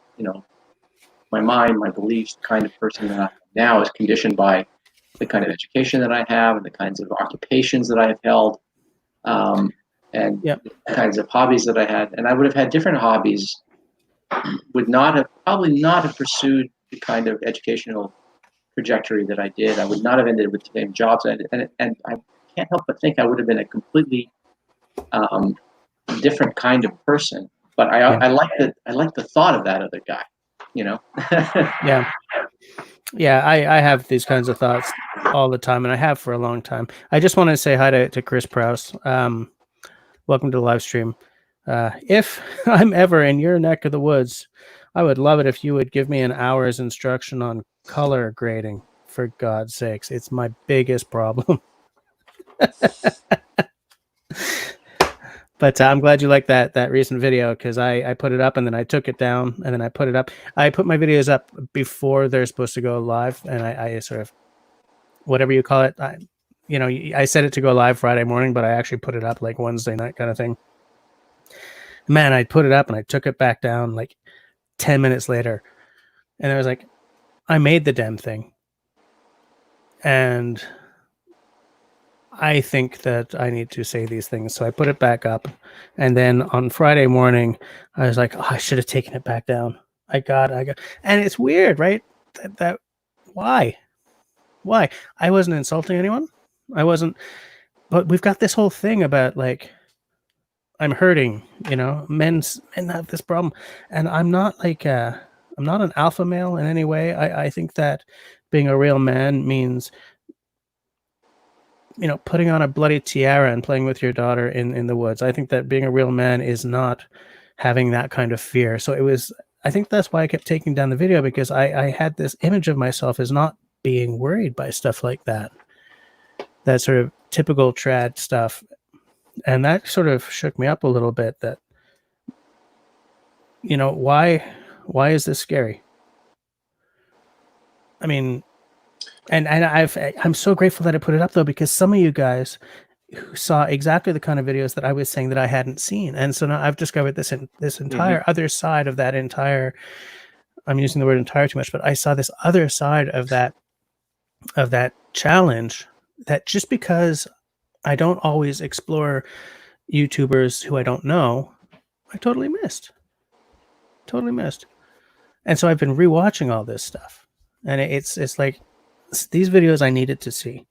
my mind, my beliefs, the kind of person that I am now is conditioned by the kind of education that I have and the kinds of occupations that I have held, and the kinds of hobbies that I had. And I would have had different hobbies, probably not have pursued the kind of educational trajectory that I did. I would not have ended with the same jobs. And I can't help but think I would have been a completely different kind of person. But I like the thought of that other guy. Yeah, I have these kinds of thoughts all the time, and I have for a long time. I just want to say hi to Chris Prouse. Welcome to the live stream. If I'm ever in your neck of the woods, I would love it if you would give me an hour's instruction on color grading, for God's sakes. It's my biggest problem. But I'm glad you like that recent video, because I put it up and then I took it down and then I put it up. I put my videos up before they're supposed to go live, and I sort of, whatever you call it, I set it to go live Friday morning, but I actually put it up like Wednesday night kind of thing. Man, I put it up and I took it back down like 10 minutes later, and I was like, I made the damn thing. And I think that I need to say these things. So I put it back up. And then on Friday morning, I was like, I should have taken it back down. I got, and it's weird, right? That why? I wasn't insulting anyone. I wasn't, but we've got this whole thing about like, I'm hurting, men have this problem. And I'm not like, I'm not an alpha male in any way. I think that being a real man means, putting on a bloody tiara and playing with your daughter in the woods. I think that being a real man is not having that kind of fear. So I think that's why I kept taking down the video, because I had this image of myself as not being worried by stuff like that sort of typical trad stuff. And that sort of shook me up a little bit, that, why is this scary? I mean, and I'm so grateful that I put it up, though, because some of you guys who saw exactly the kind of videos that I was saying that I hadn't seen. And so now I've discovered this entire other side of that entire, I'm using the word entire too much, but I saw this other side of that challenge, that just because I don't always explore YouTubers who I don't know, I totally missed. And so I've been rewatching all this stuff, and it's like, these videos I needed to see,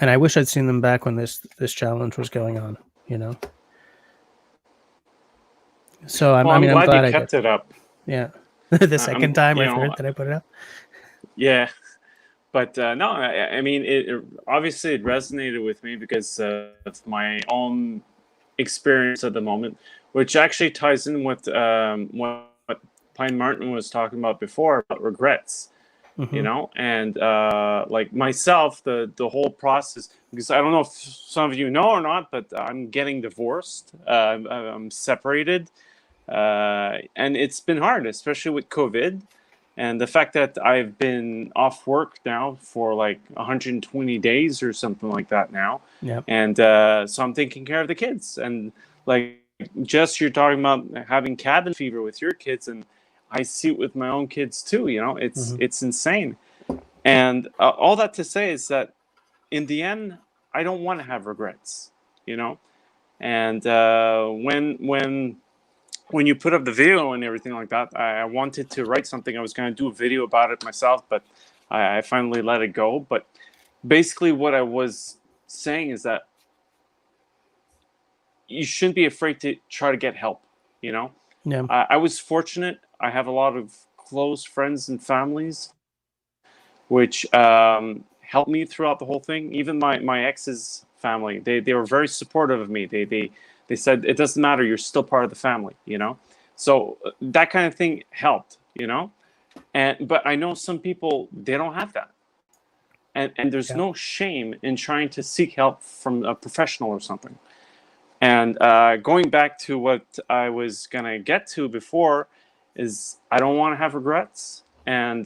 and I wish I'd seen them back when this challenge was going on. So I'm glad you kept it up. Yeah, the second time I heard that I put it up. Yeah, but no, I mean, it obviously it resonated with me because of my own experience at the moment, which actually ties in with what Pine Martin was talking about before, about regrets. And like myself, the whole process, because I don't know if some of you know or not, but I'm getting divorced. I'm separated, and it's been hard, especially with COVID, and the fact that I've been off work now for like 120 days or something like that now. Yeah. And so I'm taking care of the kids, and like Jess, you're talking about having cabin fever with your kids, and I see it with my own kids too. It's insane. And all that to say is that in the end, I don't want to have regrets, And when you put up the video and everything like that, I wanted to write something. I was going to do a video about it myself, but I finally let it go. But basically what I was saying is that you shouldn't be afraid to try to get help, Yeah. I was fortunate. I have a lot of close friends and families, which helped me throughout the whole thing. Even my ex's family, they were very supportive of me. They said it doesn't matter, you're still part of the family, you know. So that kind of thing helped, you know. But I know some people, they don't have that, and there's Yeah. no shame in trying to seek help from a professional or something. And going back to what I was gonna get to before, is I don't want to have regrets. And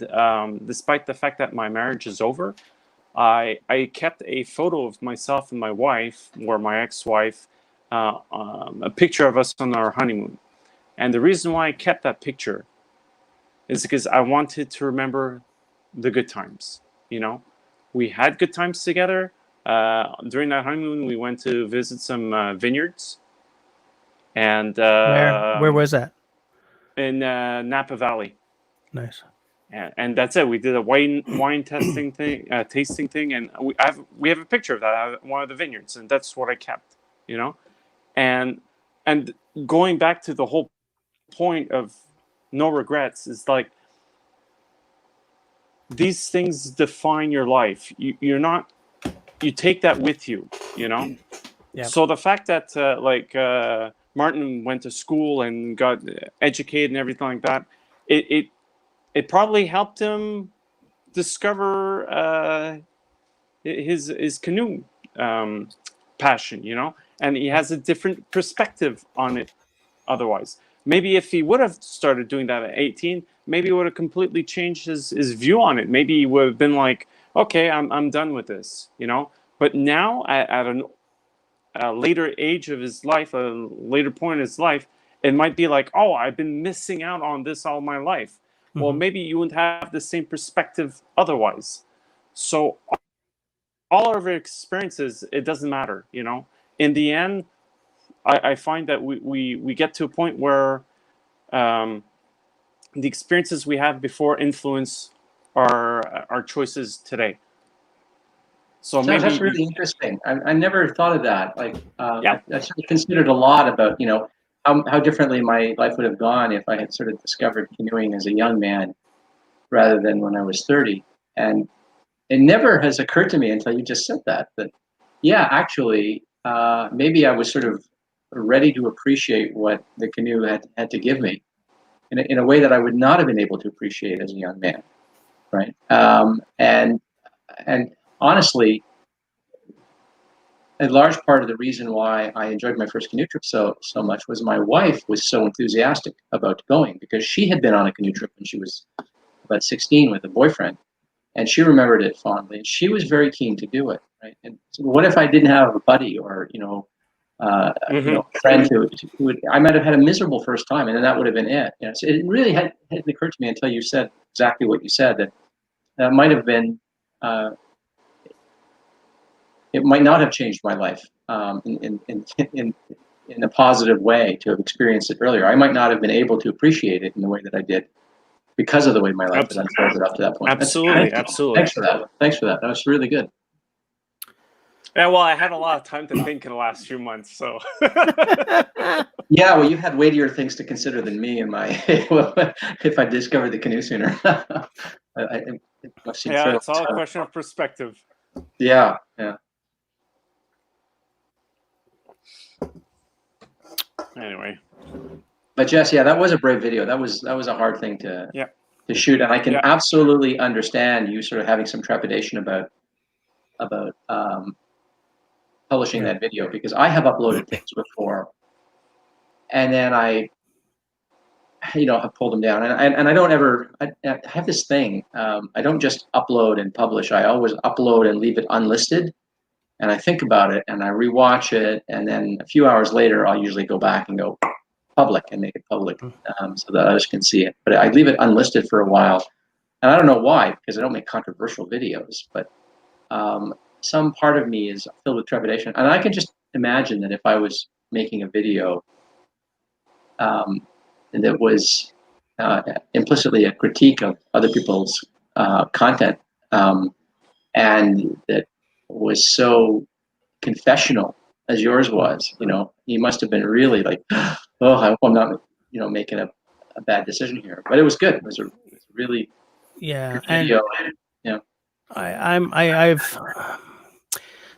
despite the fact that my marriage is over, I kept a photo of myself and my wife, or my ex-wife, a picture of us on our honeymoon. And the reason why I kept that picture is because I wanted to remember the good times. You know, we had good times together. During that honeymoon, we went to visit some vineyards, and Where was that? in Napa Valley. Nice. And that's it. We did a wine testing thing, tasting thing, and we have a picture of that at one of the vineyards, and that's what I kept. You know, and going back to the whole point of no regrets is like, these things define your life. You're not, you take that with you, you know. Yeah. So the fact that Martin went to school and got educated and everything like that, it probably helped him discover his canoe passion, you know, and he has a different perspective on it. Otherwise, maybe if he would have started doing that at 18, maybe it would have completely changed his view on it. Maybe he would have been like, okay, I'm done with this, you know. But now at a later age of his life, a later point in his life, it might be like, oh, I've been missing out on this all my life. Well, maybe you wouldn't have the same perspective otherwise. So all of our experiences, it doesn't matter, you know. In the end, I find that we get to a point where the experiences we had before influence our choices today. So So maybe that's really interesting. I never thought of that. Like, yeah. I sort of considered a lot about, you know, how differently my life would have gone if I had sort of discovered canoeing as a young man rather than when I was 30. And it never has occurred to me until you just said that, yeah, actually, maybe I was sort of ready to appreciate what the canoe had to give me in a way that I would not have been able to appreciate as a young man, right? And honestly, a large part of the reason why I enjoyed my first canoe trip so much was my wife was so enthusiastic about going, because she had been on a canoe trip when she was about 16 with a boyfriend, and she remembered it fondly, and she was very keen to do it, right? And so what if I didn't have a buddy, or a friend who would, I might have had a miserable first time, and then that would have been it. You know, so it really hadn't occurred to me until you said exactly what you said, that might have been. It might not have changed my life in a positive way to have experienced it earlier. I might not have been able to appreciate it in the way that I did because of the way my life had unfolded up to that point. Absolutely. Thanks for that. Thanks for that. That was really good. Yeah, well, I had a lot of time to think in the last few months, so. Yeah, well, you've had weightier things to consider than me in my. If I discovered the canoe sooner. It's all a question of perspective. Yeah. Anyway. But Jess, yeah, that was a brave video. That was a hard thing to shoot, and I can absolutely understand you sort of having some trepidation about publishing that video, because I have uploaded things before, and then I have pulled them down, and I don't ever. I have this thing. I don't just upload and publish. I always upload and leave it unlisted, and I think about it, and I rewatch it, and then a few hours later, I'll usually go back and go public and make it public, so that others can see it. But I leave it unlisted for a while, and I don't know why, because I don't make controversial videos, but some part of me is filled with trepidation, and I can just imagine that if I was making a video that was implicitly a critique of other people's content, and that was so confessional as yours was, you must have been really like, oh, I hope I'm not making a bad decision here. But it was good. It was a really Yeah, good and video. Yeah. I've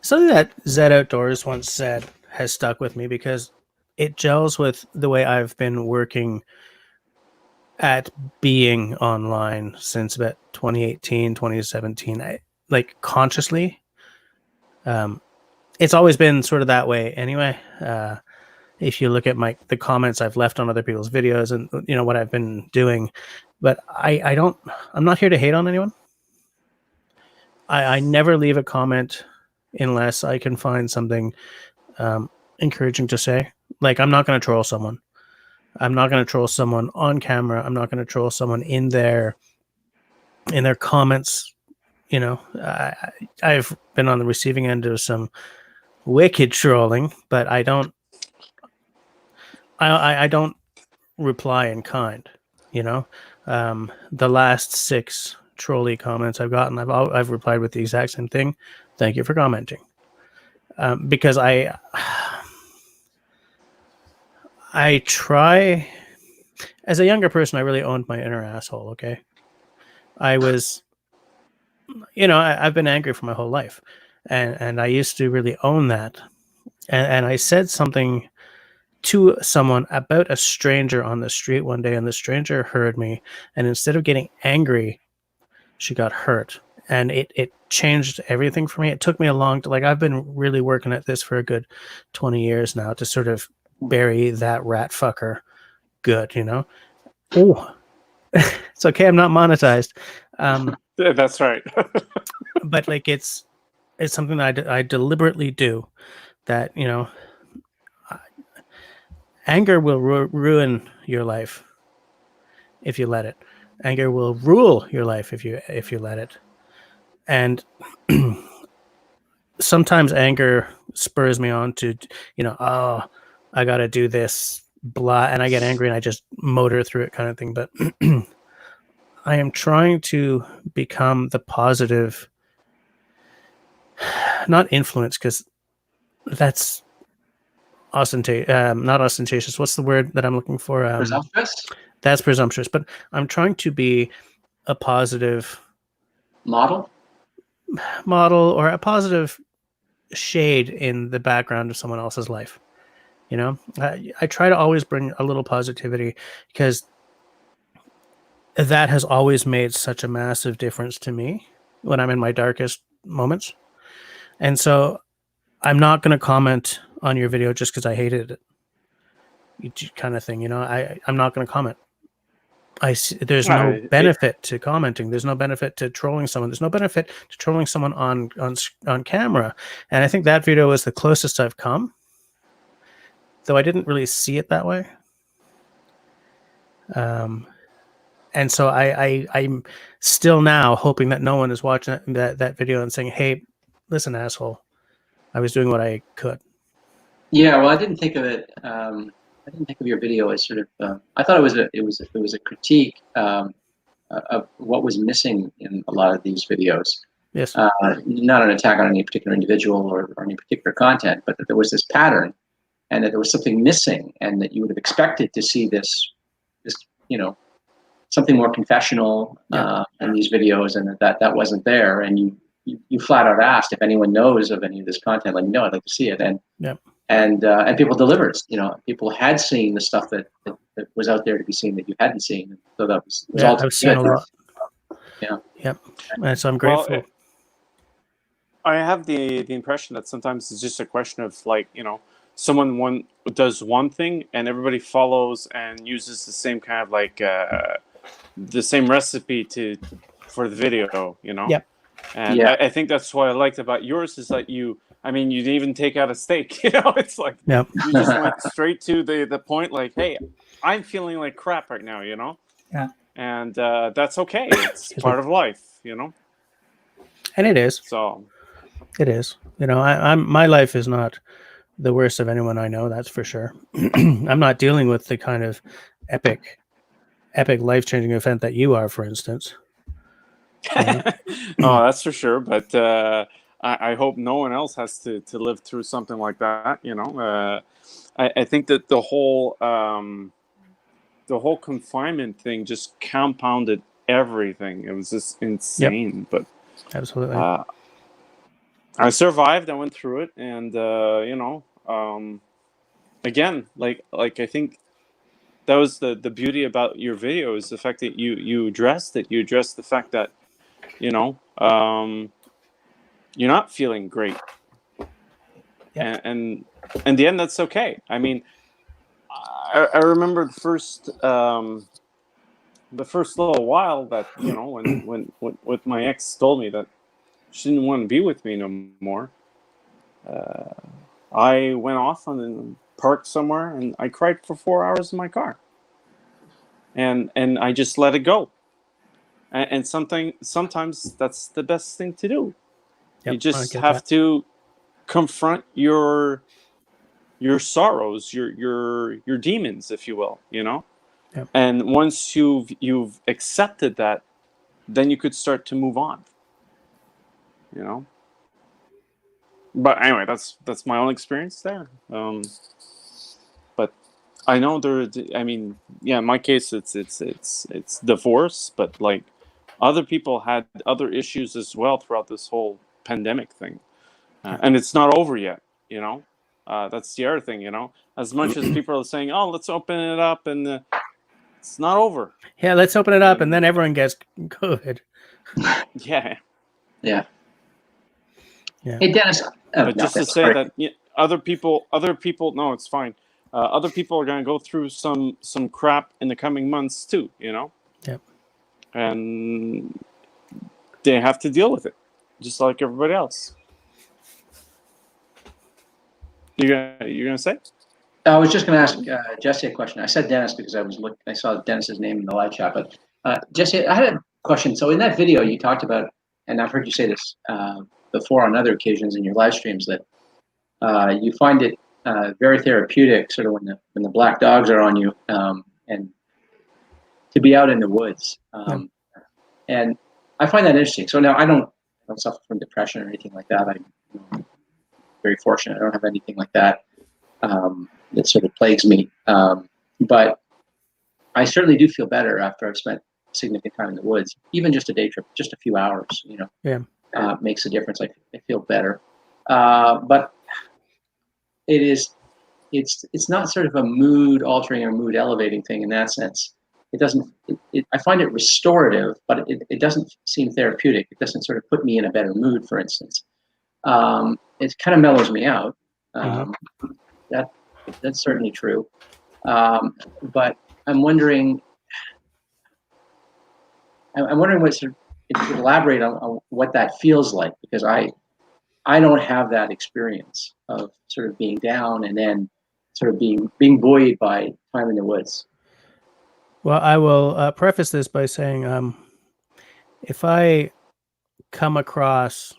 something that Zed Outdoors once said has stuck with me because it gels with the way I've been working at being online since about 2018, 2017. Like consciously. It's always been sort of that way anyway. If you look at the comments I've left on other people's videos and what I've been doing, but I'm not here to hate on anyone. I never leave a comment unless I can find something encouraging to say. Like, I'm not going to troll someone. I'm not going to troll someone on camera. I'm not going to troll someone in their comments. I've been on the receiving end of some wicked trolling, but I don't reply in kind. The last 6 trolley comments I've gotten, I've replied with the exact same thing. Thank you for commenting. Because I try, as a younger person, I really owned my inner asshole. Okay, I was, I've been angry for my whole life, and I used to really own that. And I said something to someone about a stranger on the street one day, and the stranger heard me, and instead of getting angry, she got hurt. And it changed everything for me. It took me a long time. Like, I've been really working at this for a good 20 years now to sort of bury that rat fucker good, Oh, it's okay. I'm not monetized. That's right. But like, it's something that I deliberately do, that, anger will ruin your life if you let it. Anger will rule your life if you let it. And sometimes anger spurs me on to, oh, I got to do this, blah, and I get angry and I just motor through it, kind of thing. But I am trying to become the positive, not influence, because that's not ostentatious. What's the word that I'm looking for? Presumptuous? That's presumptuous. But I'm trying to be a positive Model? or a positive shade in the background of someone else's life. I try to always bring a little positivity, because that has always made such a massive difference to me when I'm in my darkest moments. And so I'm not going to comment on your video just because I hated it, kind of thing. I'm not going to comment. There's no benefit to commenting. There's no benefit to trolling someone. There's no benefit to trolling someone on camera. And I think that video is the closest I've come, though I didn't really see it that way. And so I'm still now hoping that no one is watching that video and saying, "Hey, listen, asshole, I was doing what I could." Yeah, well, I didn't think of it. I didn't think of your video as sort of. I thought it was a critique of what was missing in a lot of these videos. Yes. Not an attack on any particular individual or any particular content, but that there was this pattern, and that there was something missing, and that you would have expected to see this something more confessional in these videos, and that wasn't there. And you flat out asked if anyone knows of any of this content. Let me know. I'd like to see it. And people delivered. People had seen the stuff that was out there to be seen that you hadn't seen. So that was all. I've seen a lot. Yeah. Yep. And so I'm grateful. Well, I have the impression that sometimes it's just a question of, like, someone does one thing and everybody follows and uses the same kind of, like, the same recipe for the video, Yep. And I think that's what I liked about yours, is that you didn't even take out a steak. It's like, yep. You just went straight to the point, like, hey, I'm feeling like crap right now, Yeah. And that's okay. It's part of life, And it is. So it is. My life is not the worst of anyone I know, that's for sure. I'm not dealing with the kind of epic life-changing event that you are, for instance. Oh, that's for sure. But I hope no one else has to live through something like that. I think that the whole the whole confinement thing just compounded everything. It was just insane. But Absolutely. I survived. I went through it, and again, like I think that was the beauty about your video, is the fact that you addressed it. You addressed the fact that you're not feeling great, and in the end, that's okay. I mean, I remember the first little while that when my ex told me that she didn't want to be with me no more. I went off on a park somewhere and I cried for 4 hours in my car, and I just let it go. And sometimes that's the best thing to do. You just have to confront your sorrows, your demons, if you will, Yep. And once you've accepted that, then you could start to move on, But anyway, that's my own experience there. But I know in my case it's divorce, but like other people had other issues as well throughout this whole pandemic thing, and it's not over yet. That's the other thing. As much as people are saying, "Oh, let's open it up," and it's not over. Yeah, let's open it up, and then everyone gets COVID. Yeah. Yeah. Hey, Dennis. But just to say that other people. No, it's fine. Other people are going to go through some crap in the coming months too. Yep. And they have to deal with it, just like everybody else. You're gonna say? I was just going to ask Jesse a question. I said Dennis because I saw Dennis's name in the live chat. But Jesse, I had a question. So in that video, you talked about, and I've heard you say this before on other occasions in your live streams, that you find it very therapeutic, sort of when the black dogs are on you, and to be out in the woods. And I find that interesting. So now I don't suffer from depression or anything like that. I'm very fortunate. I don't have anything like that. That sort of plagues me. But I certainly do feel better after I've spent significant time in the woods. Even just a day trip, just a few hours, makes a difference. I feel better. But it's not sort of a mood altering or mood elevating thing in that sense. It doesn't. I find it restorative, but it doesn't seem therapeutic. It doesn't sort of put me in a better mood, for instance. It kind of mellows me out. That's certainly true. But I'm wondering what sort of, if you could elaborate on what that feels like, because I don't have that experience of sort of being down and then sort of being buoyed by time in the woods. Well, I will preface this by saying, if I come across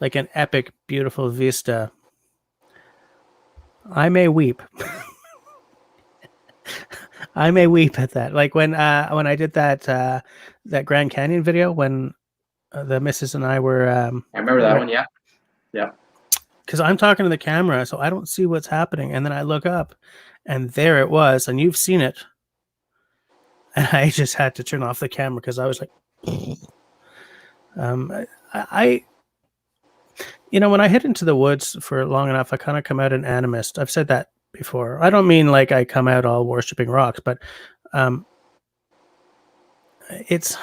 like an epic, beautiful vista, I may weep. I may weep at that. Like when I did that Grand Canyon video, when the missus and I were. I remember that one. Yeah. Because I'm talking to the camera, so I don't see what's happening, and then I look up, and there it was, and you've seen it. And I just had to turn off the camera because I was like, I when I head into the woods for long enough, I kind of come out an animist. I've said that before. I don't mean like I come out all worshiping rocks, but it's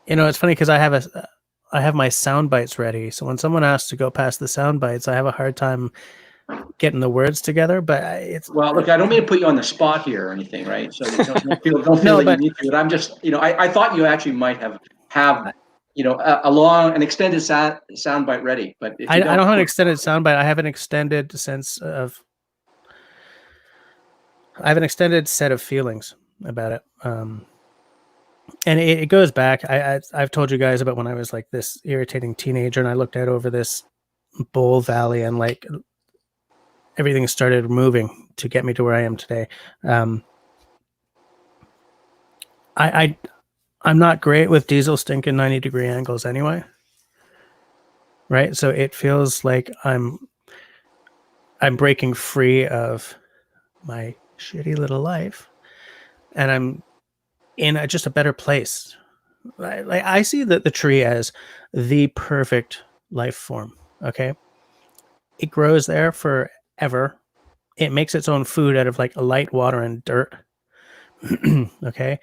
it's funny because I have my sound bites ready. So when someone asks to go past the sound bites, I have a hard time getting the words together. But it's look, I don't mean to put you on the spot here or anything, right? So don't feel that you need to. But I'm just, I thought you actually might have an extended sound bite ready. But if I don't have an extended sound bite. I have an extended set of feelings about it. And it goes back. I've told you guys about when I was like this irritating teenager and I looked out over this bowl valley and like everything started moving to get me to where I am today. I'm not great with diesel stinking 90-degree angles anyway. Right. So it feels like I'm I'm breaking free of my shitty little life, and I'm in just a better place. Like I see the tree as the perfect life form. Okay, it grows there forever. It makes its own food out of like light water and dirt. Okay,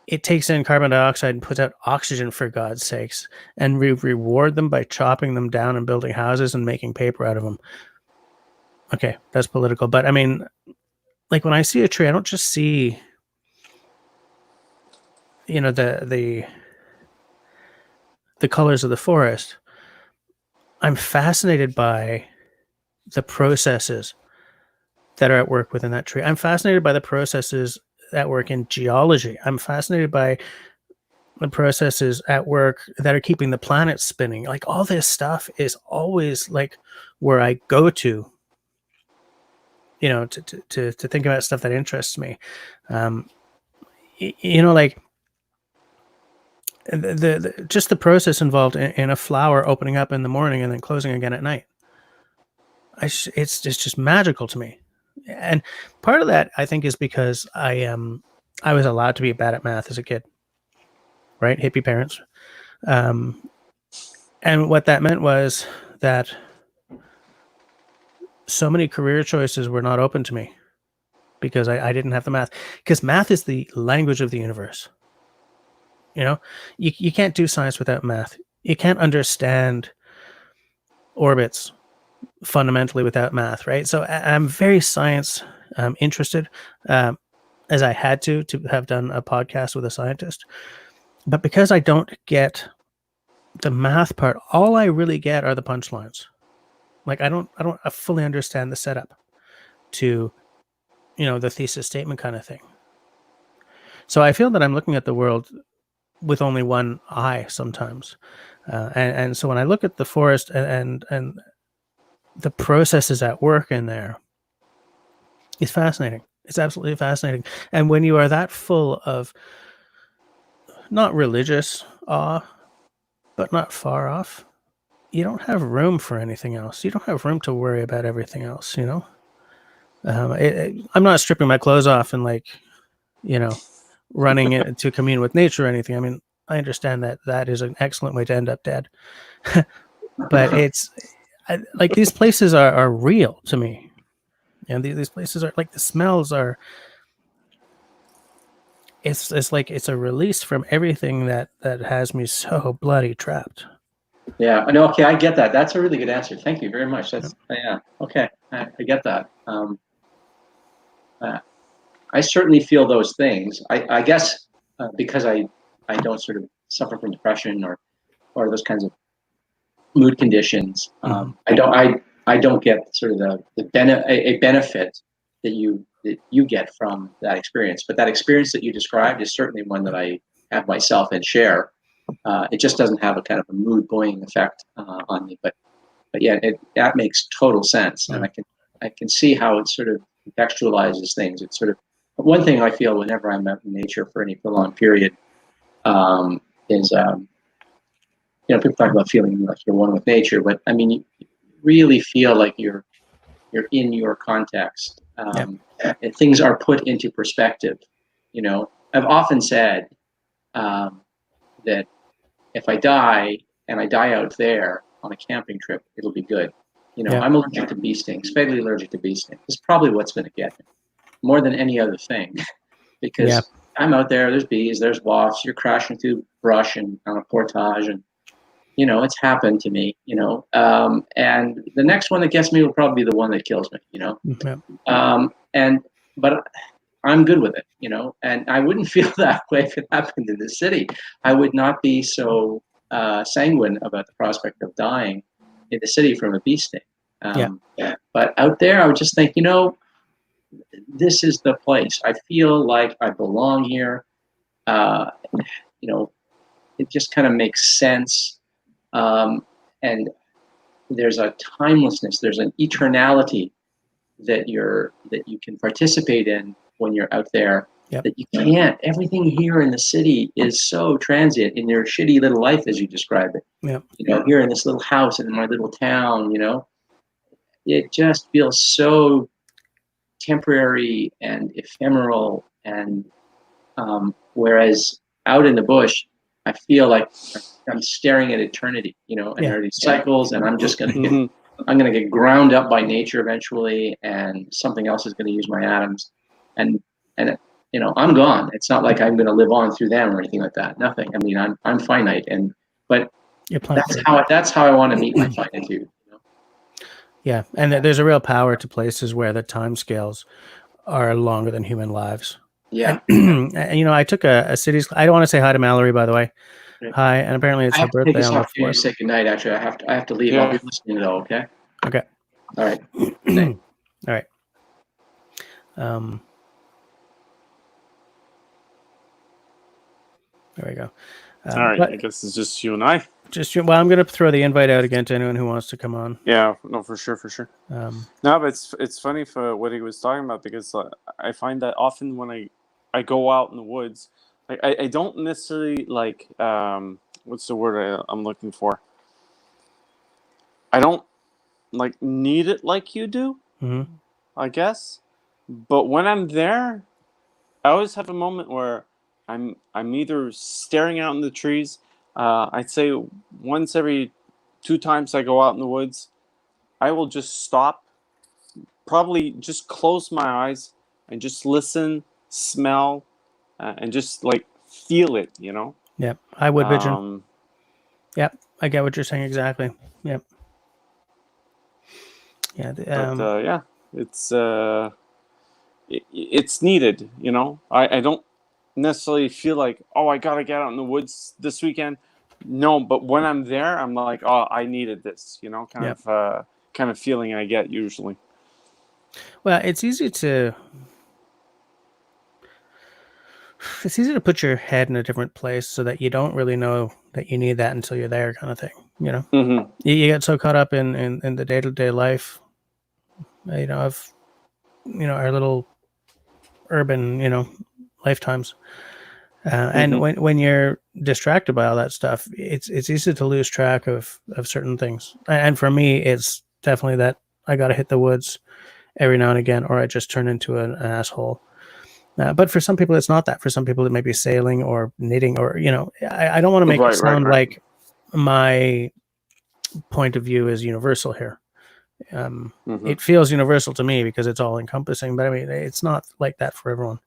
it takes in carbon dioxide and puts out oxygen, for God's sakes, and we reward them by chopping them down and building houses and making paper out of them. Okay, that's political, but I mean, like when I see a tree, I don't just see, you know, the colors of the forest. I'm fascinated by the processes that are at work within that tree. I'm fascinated by the processes at work in geology. I'm fascinated by the processes at work that are keeping the planet spinning. Like all this stuff is always like where I go to, you know, to think about stuff that interests me. You know, like the just the process involved in a flower opening up in the morning and then closing again at night. It's just magical to me, and part of that I think is because I was allowed to be bad at math as a kid, right? Hippie parents, um, and what that meant was that so many career choices were not open to me because I didn't have the math. Because math is the language of the universe. You know, you can't do science without math. You can't understand orbits fundamentally without math, right? So I'm very science interested, as I had to have done a podcast with a scientist. But because I don't get the math part, all I really get are the punchlines. Like I don't fully understand the setup to, you know, the thesis statement kind of thing. So I feel that I'm looking at the world with only one eye sometimes, and so when I look at the forest and the processes at work in there, it's fascinating. It's absolutely fascinating. And when you are that full of not religious awe, but not far off, you don't have room for anything else. You don't have room to worry about everything else. You know, I'm not stripping my clothes off and like, you know, running it to commune with nature or anything. I mean, I understand that that is an excellent way to end up dead, but like these places are real to me. And these places are like the smells are. It's like it's a release from everything that has me so bloody trapped. Yeah, no, okay, I get that. That's a really good answer. Thank you very much. That's yeah, okay, I get that. I certainly feel those things. I guess because I don't sort of suffer from depression or those kinds of mood conditions. I don't get sort of a benefit that you get from that experience. But that experience that you described is certainly one that I have myself and share. It just doesn't have a kind of a mood buoying effect on me. But yeah, that makes total sense, and I can see how it sort of contextualizes things. It's sort of one thing I feel whenever I'm out in nature for any prolonged period is you know, people talk about feeling like you're one with nature, but I mean, you really feel like you're in your context, and things are put into perspective. You know, I've often said that if I die and I die out there on a camping trip, it'll be good. You know, I'm allergic to bee stings, vaguely allergic to bee stings. It's probably what's going to get me more than any other thing, because I'm out there. There's bees, there's wasps. You're crashing through brush and on a portage, and you know, it's happened to me, you know, and the next one that gets me will probably be the one that kills me, you know, but I'm good with it, you know, and I wouldn't feel that way if it happened in the city. I would not be so sanguine about the prospect of dying in the city from a bee sting. But out there, I would just think, you know, this is the place. I feel like I belong here. You know, it just kind of makes sense. And there's a timelessness, there's an eternality that you can participate in when you're out there that you can't. Everything here in the city is so transient in your shitty little life, as you describe it. You know, here in this little house and in my little town, you know, it just feels so temporary and ephemeral. And whereas out in the bush, I feel like I'm staring at eternity, and there are these cycles, and I'm just going to get, I'm going to get ground up by nature eventually, and something else is going to use my atoms, and I'm gone. It's not like I'm going to live on through them or anything like that. Nothing. I mean, I'm finite, but that's how I want to meet my finitude. Yeah, and there's a real power to places where the time scales are longer than human lives. Yeah. And, I took a city's. I don't want to say hi to Mallory, by the way. Hi, and apparently it's her birthday on the 4th. Say goodnight. Actually, I have to leave. Yeah. I'll be listening though. Okay. Okay. All right. All right. There we go. All right. I guess it's just you and I. I'm going to throw the invite out again to anyone who wants to come on. Yeah. No, for sure. No, but it's funny for what he was talking about, because I find that often when I go out in the woods, I don't necessarily like what's the word I'm looking for? I don't like need it like you do, I guess. But when I'm there, I always have a moment where I'm either staring out in the trees. I'd say once every 2 times I go out in the woods, I will just stop, probably just close my eyes and just listen, smell, and just like feel it, Yep, I would vision. Yep, I get what you're saying exactly. Yep. Yeah. But it's needed, I don't necessarily feel like, oh, I gotta get out in the woods this weekend. No, but when I'm there, I'm like, oh, I needed this, kind of feeling I get usually. Well, it's easy to put your head in a different place so that you don't really know that you need that until you're there, kind of thing. You get so caught up in the day-to-day life, of our little urban lifetimes, and when you're distracted by all that stuff, it's easy to lose track of certain things. And for me, it's definitely that I got to hit the woods every now and again, or I just turn into an asshole. But for some people, it's not that. For some people, it may be sailing or knitting, or I don't want to make it sound like my point of view is universal here. It feels universal to me because it's all encompassing, but I mean, it's not like that for everyone.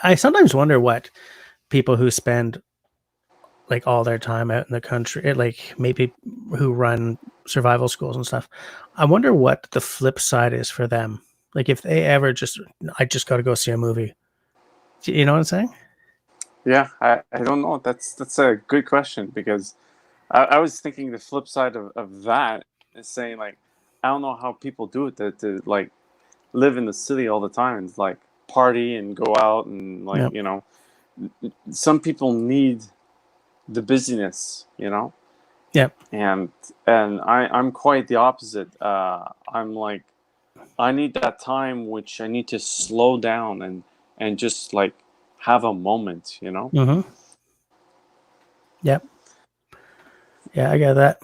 I sometimes wonder what people who spend like all their time out in the country, like maybe who run survival schools and stuff, I wonder what the flip side is for them. Like if they ever I just got to go see a movie. You know what I'm saying? Yeah, I don't know. That's a good question, because I was thinking the flip side of that is saying, like, I don't know how people do it to like live in the city all the time and like party and go out and like, some people need the busyness, Yeah. And I'm quite the opposite. I'm like, I need that time which I need to slow down and just like have a moment, Mm-hmm. Yep. Yeah, I get that.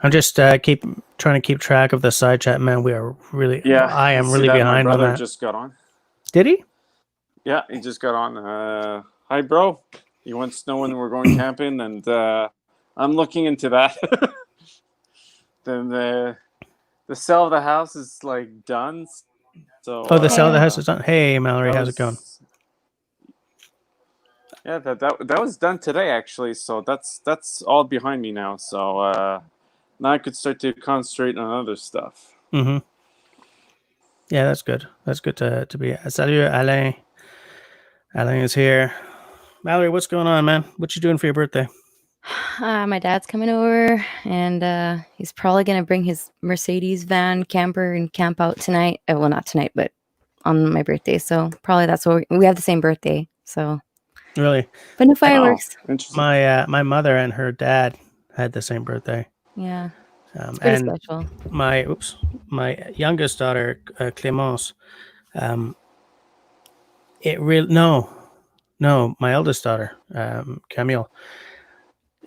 I'm just trying to keep track of the side chat, man. We are really, I am really behind my brother on that. Just got on. Did he? Yeah, he just got on. Hi, bro. He wants to know when we're going camping, and I'm looking into that. Then the sale of the house is like done. So the sale of the house is done. Hey, Mallory, how's it going? Yeah, that was done today, actually. So that's all behind me now. So now I could start to concentrate on other stuff. Mm-hmm. Yeah, that's good. That's good to be. Salut, Alain. Alain is here. Mallory, what's going on, man? What you doing for your birthday? My dad's coming over, and he's probably gonna bring his Mercedes van camper and camp out tonight. Well, not tonight, but on my birthday. So probably that's what we have the same birthday. So really, but no fireworks. Oh, interesting. My mother and her dad had the same birthday. Yeah, it's pretty special. My youngest daughter, Clémence, my eldest daughter, Camille,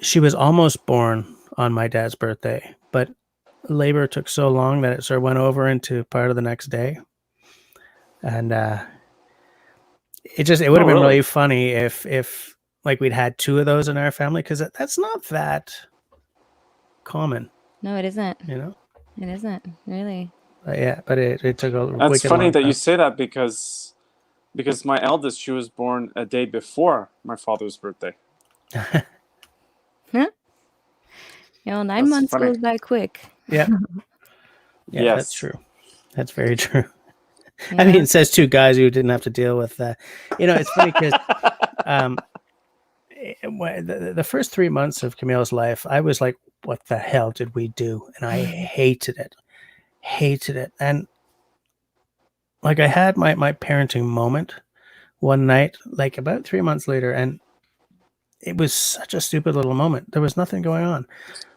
she was almost born on my dad's birthday, but labor took so long that it sort of went over into part of the next day. And it would have been really? really funny if like we'd had two of those in our family, because that's not that common, No, it isn't. you know. It isn't really. Yeah, but it took a That's wicked funny long that you time. say that because my eldest, she was born a day before my father's birthday. Huh? 9 That's months funny. goes by quick. Yeah, yeah, Yes. that's true. That's very true. Yeah. I mean, it says two guys who didn't have to deal with that. It's funny because the first 3 months of Camille's life, I was like, what the hell did we do? And I hated it. And like I had my parenting moment one night, like about 3 months later, and it was such a stupid little moment. There was nothing going on.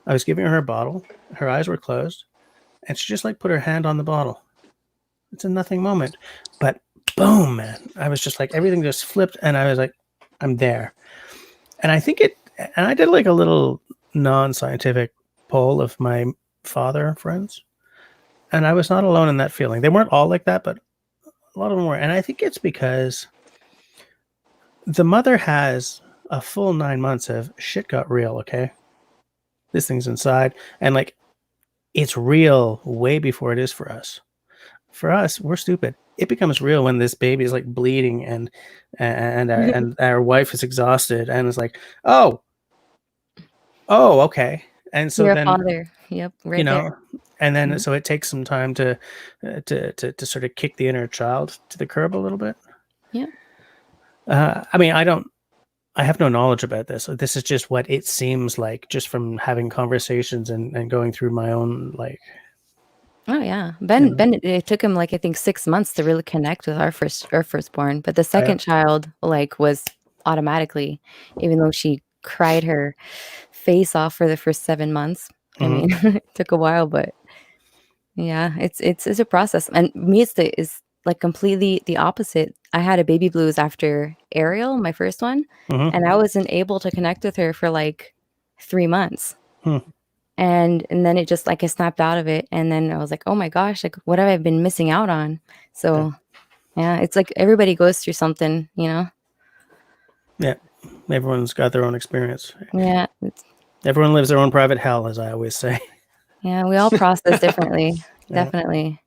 I was giving her a bottle. Her eyes were closed, and she just like put her hand on the bottle. It's a nothing moment. But boom, man. I was just like, everything just flipped, and I was like, I'm there. And I think and I did like a little non-scientific poll of my father friends, and I was not alone in that feeling. They weren't all like that, but a lot of them were. And I think it's because the mother has a full 9 months of shit got real, okay? This thing's inside, and like it's real way before it is for us. For us, we're stupid. It becomes real when this baby is like bleeding and our wife is exhausted and it's like, oh, okay. And so You're a then, father. Yep, right there. and then Mhm. so it takes some time to sort of kick the inner child to the curb a little bit. Yeah. I mean, I have no knowledge about this. This is just what it seems like, just from having conversations and going through my own like. Oh yeah, Ben. It took him like I think 6 months to really connect with our firstborn, but the second child like was automatically, even though she cried her face off for the first 7 months. I mean, it took a while, but yeah, it's a process. And me, is like completely the opposite. I had a baby blues after Ariel, my first one, and I wasn't able to connect with her for like 3 months. And then it just like I snapped out of it, and then I was like, oh my gosh, like what have I been missing out on? So yeah, it's like everybody goes through something, Yeah, everyone's got their own experience. Yeah, Everyone lives their own private hell, as I always say. yeah, we all process differently. Definitely.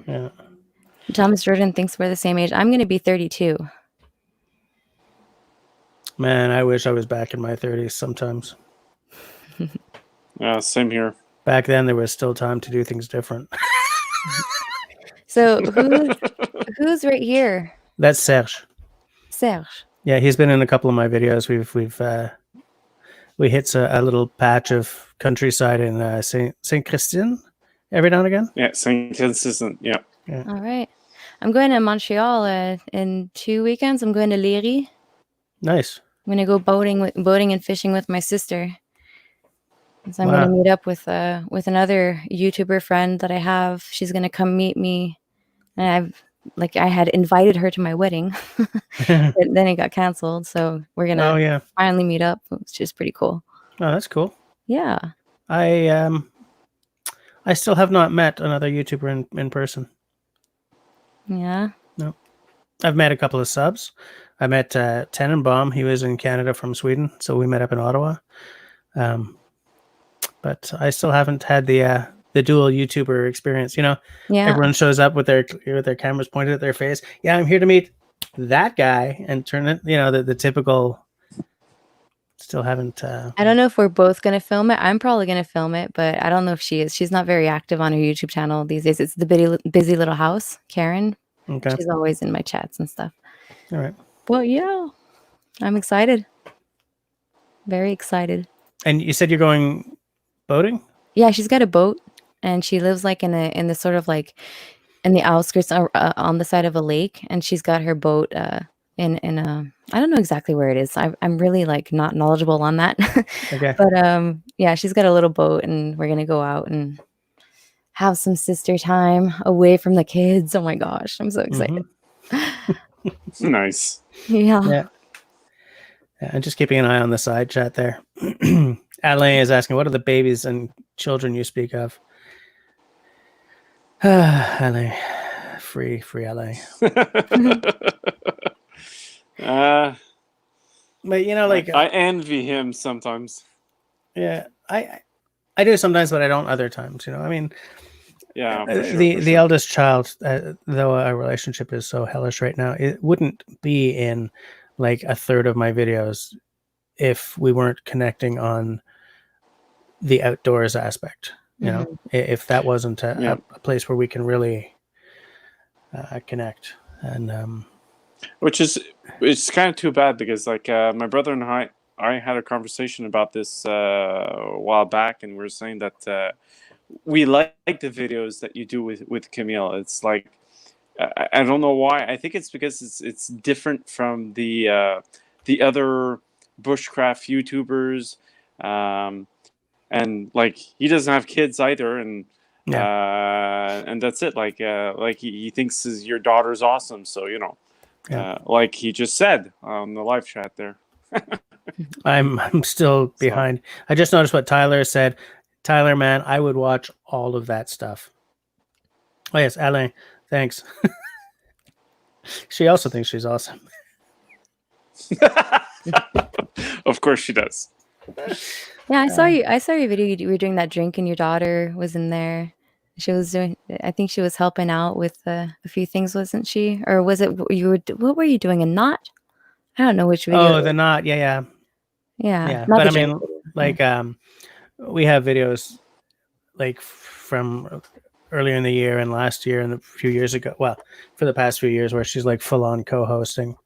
Yeah. Thomas Jordan thinks we're the same age. I'm going to be 32. Man, I wish I was back in my 30s sometimes. Yeah, same here. Back then, there was still time to do things different. So who's right here? That's Serge. Serge. Yeah, he's been in a couple of my videos. We hit a little patch of countryside in Saint Christine every now and again. Yeah, Saint Consistent. Yeah. All right. I'm going to Montreal in 2 weekends. I'm going to Léry. Nice. I'm going to go boating and fishing with my sister. So I'm going to meet up with another YouTuber friend that I have. She's going to come meet me, and I had invited her to my wedding, but then it got canceled. So we're going to finally meet up, which is pretty cool. Oh, that's cool. Yeah. I still have not met another YouTuber in person. Yeah. No. I've met a couple of subs. I met Tenenbaum. He was in Canada from Sweden, so we met up in Ottawa. But I still haven't had the dual YouTuber experience. Everyone shows up with their cameras pointed at their face. Yeah, I'm here to meet that guy and turn it. The typical. Still haven't. I don't know if we're both going to film it. I'm probably going to film it, but I don't know if she is. She's not very active on her YouTube channel these days. It's the busy little house, Karen. Okay. She's always in my chats and stuff. All right. Well, yeah, I'm excited. Very excited. And you said you're going boating? Yeah, she's got a boat, and she lives like in the sort of like in the outskirts on the side of a lake, and she's got her boat in a I don't know exactly where it is. I'm really like not knowledgeable on that. Okay. But yeah, she's got a little boat, and we're gonna go out and have some sister time away from the kids. Oh my gosh, I'm so excited. Nice. Yeah. And just keeping an eye on the side chat there. Alain is asking, what are the babies and children you speak of? LA, free LA. uh, But you know, like I envy him sometimes. yeah, I do sometimes, but I don't other times. You know, I mean, Yeah, for sure. the eldest child, though our relationship is so hellish right now, it wouldn't be in like a third of my videos if we weren't connecting on the outdoors aspect. You know, if that wasn't Yeah. a place where we can really connect, and Which is it's kind of too bad because like my brother and I had a conversation about this a while back, and we were saying that we like the videos that you do with Camille. It's like I don't know why. I think it's because it's different from the other bushcraft YouTubers, and like he doesn't have kids either, and that's it. Like he thinks your daughter's awesome, so you know. Yeah. Like he just said on the live chat there. I'm still behind. I just noticed what Tyler said. Tyler, man, I would watch all of that stuff. Oh yes, Alain, thanks. She also thinks she's awesome. Of course she does. Yeah, I saw you. I saw your video. You were doing that drink, and your daughter was in there. She was doing. I think she was helping out with a few things, wasn't she? Or was it you were? What were you doing? A knot? I don't know which video. Oh, the knot. Yeah. Yeah. Not But the I drink mean, video. like, we have videos like from earlier in the year and last year and a few years ago. Well, for the past few years, where she's like full on co-hosting.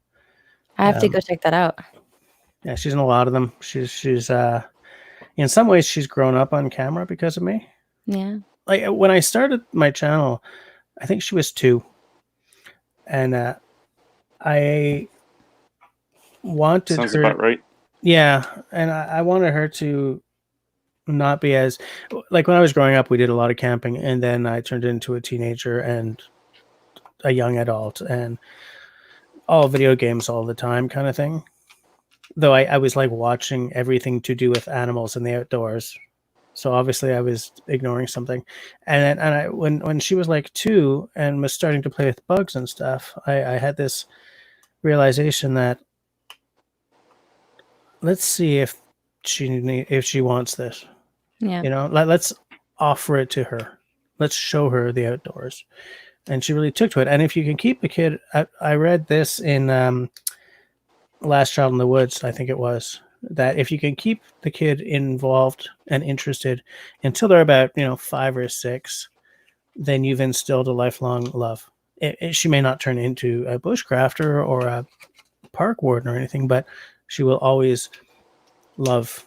I have to go check that out. Yeah, she's in a lot of them. She's in some ways she's grown up on camera because of me. Yeah. Like when I started my channel, I think she was 2, and I wanted Sounds her. about right. Yeah, and I wanted her to not be as like when I was growing up. We did a lot of camping, and then I turned into a teenager and a young adult, and all video games all the time, kind of thing. Though I was like watching everything to do with animals in the outdoors. So obviously I was ignoring something, and when she was like 2 and was starting to play with bugs and stuff, I had this realization that let's see if she wants this. Yeah. You know, let's offer it to her. Let's show her the outdoors, and she really took to it. And if you can keep the kid, I read this in Last Child in the Woods, I think it was, that if you can keep the kid involved and interested until they're about 5 or 6, then you've instilled a lifelong love. She may not turn into a bushcrafter or a park warden or anything, but she will always love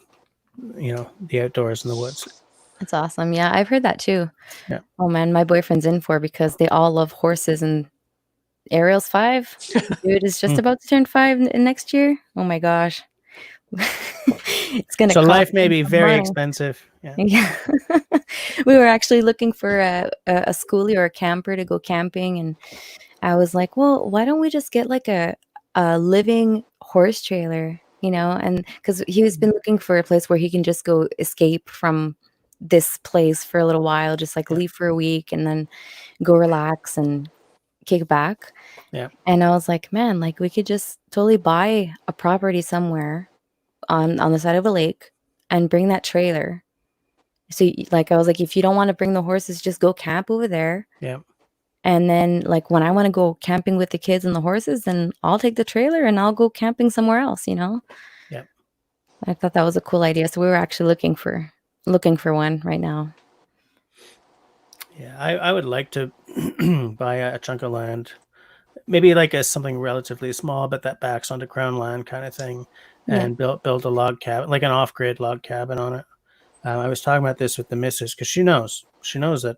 the outdoors and the woods. That's awesome. Yeah, I've heard that too. Yeah. Oh man, my boyfriend's in for because they all love horses, and Ariel's 5. Dude is just about to turn 5 next year. Oh my gosh. It's gonna. So cost life may him be some very money. expensive. Yeah. Yeah. We were actually looking for a schoolie or a camper to go camping, and I was like, well, why don't we just get like a living horse trailer, and because he's been looking for a place where he can just go escape from this place for a little while, just like leave for a week and then go relax and kick back. Yeah. And I was like, man, like we could just totally buy a property somewhere on the side of a lake and bring that trailer. So like I was like, if you don't want to bring the horses, just go camp over there. Yeah. And then like when I want to go camping with the kids and the horses, then I'll take the trailer and I'll go camping somewhere else, Yeah. I thought that was a cool idea. So we were actually looking for one right now. Yeah, I would like to buy a chunk of land, maybe like something relatively small, but that backs onto crown land kind of thing, and build a log cabin, like an off-grid log cabin on it. I was talking about this with the missus because she knows that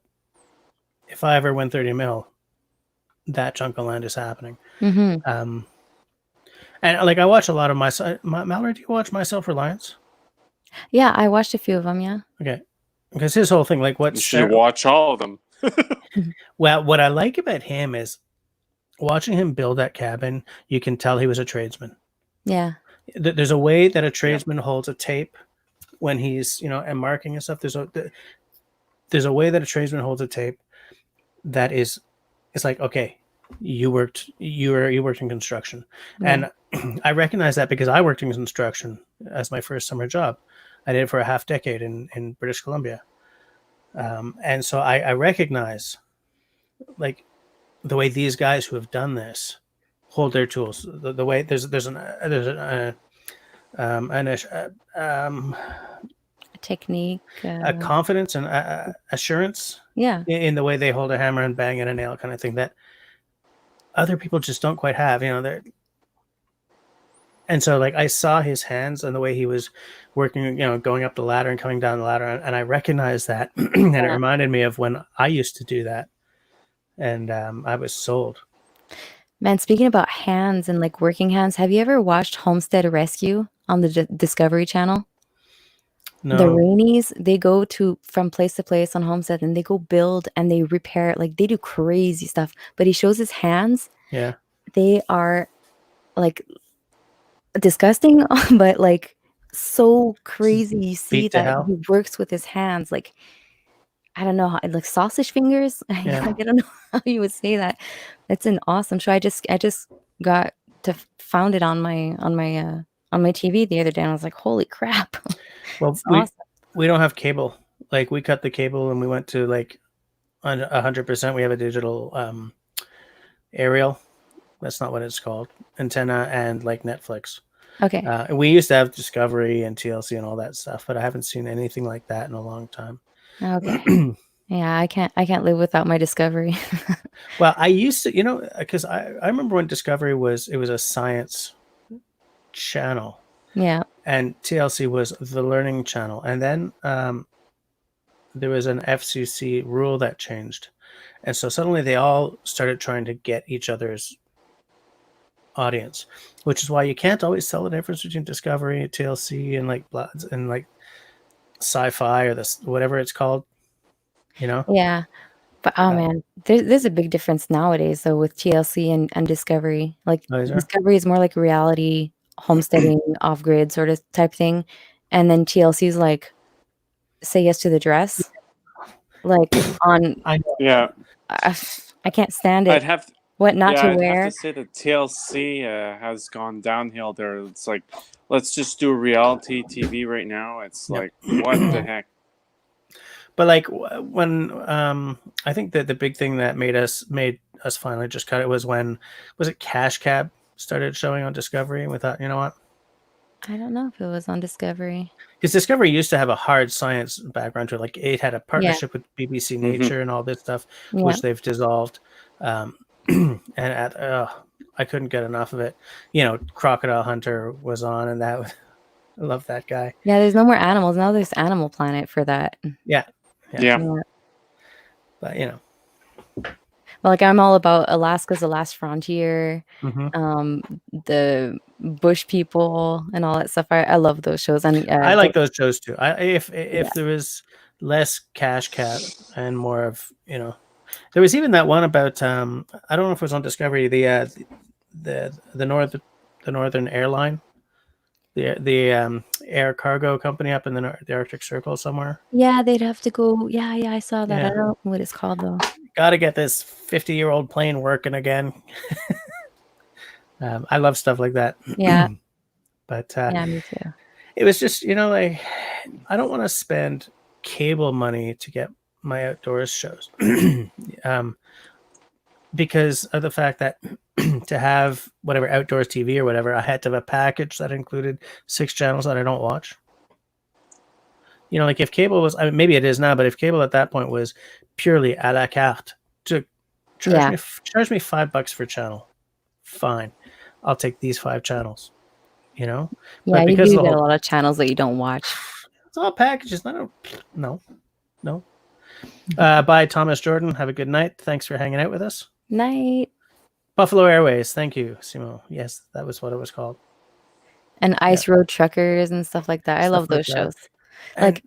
if I ever win 30 mil, that chunk of land is happening. Mm-hmm. And like I watch a lot of Mallory, do you watch My Self-Reliance? Yeah, I watched a few of them. Yeah. Okay. Because his whole thing, like You should watch all of them. Well, what I like about him is watching him build that cabin, you can tell he was a tradesman. Yeah. There's a way that a tradesman holds a tape when he's, and marking and stuff. There's a way that a tradesman holds a tape that is, it's like, okay, you worked in construction, Yeah. and I recognize that because I worked in construction as my first summer job. I did it for a half decade in British Columbia, and so I recognize like the way these guys who have done this hold their tools. The way there's Technique. a confidence and assurance Yeah. in the way they hold a hammer and bang in a nail, kind of thing, that other people just don't quite have. They're, and so like I saw his hands and the way he was working, going up the ladder and coming down the ladder, and I recognized that, and it Yeah. reminded me of when I used to do that, and I was sold. Man, speaking about hands and like working hands, have you ever watched Homestead Rescue on the Discovery Channel? The No, Rainies, they go from place to place on Homestead and they go build and they repair, like they do crazy stuff. But he shows his hands. yeah, They are like disgusting, but like so crazy. You see beat to that hell. he works with his hands, like I don't know, like sausage fingers. Yeah. Like, I don't know how you would say that. It's an awesome show. I just got to found it on my TV the other day, and I was like, holy crap! Well, It's awesome. we don't have cable. Like we cut the cable and we went to like 100%. We have a digital aerial. That's not what it's called. Antenna and like Netflix. Okay. We used to have Discovery and TLC and all that stuff, but I haven't seen anything like that in a long time. Okay. Yeah, I can't live without my Discovery. Well, I used to, because I remember when Discovery was a science channel, Yeah. and TLC was the learning channel, and then there was an FCC rule that changed, and so suddenly they all started trying to get each other's audience, which is why you can't always tell the difference between Discovery, TLC, and like sci-fi or this whatever it's called. Yeah. But oh man, there's a big difference nowadays though with TLC and Discovery. Like Oh, is there? Discovery is more like reality, homesteading, off grid sort of type thing, and then TLC is like say yes to the dress. Like on, I know. Yeah, I can't stand it. What not to I'd wear? have to say that TLC has gone downhill there. It's like, let's just do reality TV right now. It's Yep. like, what the heck? But like when I think that the big thing that made us finally just cut it was it Cash Cab started showing on Discovery, and we thought, you know what? I don't know if it was on Discovery. Because Discovery used to have a hard science background to it. Like it had a partnership with BBC Nature and all this stuff, which they've dissolved. And I couldn't get enough of it. Crocodile Hunter was on, and I love that guy. Yeah, there's no more animals now. There's Animal Planet for that. Yeah. But like I'm all about Alaska's the Last Frontier, the Bush People, and all that stuff. I love those shows, and I like those shows too. If there was less Cash Cab and more of there was even that one about I don't know if it was on Discovery, the Northern Airline, the air cargo company up in the Arctic Circle somewhere. Yeah, they'd have to go. Yeah, I saw that. Yeah. I don't know what it's called though. Got to get this 50-year-old plane working again. I love stuff like that. Yeah. But yeah, me too. It was just like I don't want to spend cable money to get my outdoors shows, because of the fact that to have whatever outdoors TV or whatever, I had to have a package that included 6 channels that I don't watch. Like if cable was, maybe it is now, but if cable at that point was purely a la carte, to charge me $5 for channel, fine, I'll take these 5 channels. Yeah, but you do get a lot of channels that you don't watch. It's all packages. No. Bye, Thomas Jordan. Have a good night. Thanks for hanging out with us. Night. Buffalo Airways. Thank you, Simo. Yes, that was what it was called. And Ice Road Truckers and stuff like that. I love those shows. And like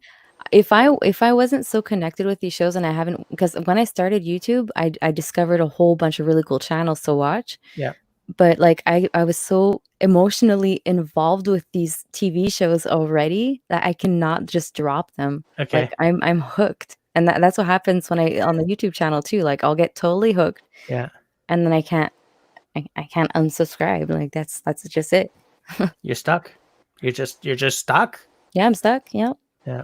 if I wasn't so connected with these shows, and I haven't, because when I started YouTube, I discovered a whole bunch of really cool channels to watch. Yeah. But like I was so emotionally involved with these TV shows already that I cannot just drop them. Okay. Like I'm hooked. And that's what happens when I on the YouTube channel too. Like I'll get totally hooked, Yeah. and then I can't unsubscribe. Like that's just it. You're stuck. You're just stuck. Yeah, I'm stuck. Yeah, Yeah.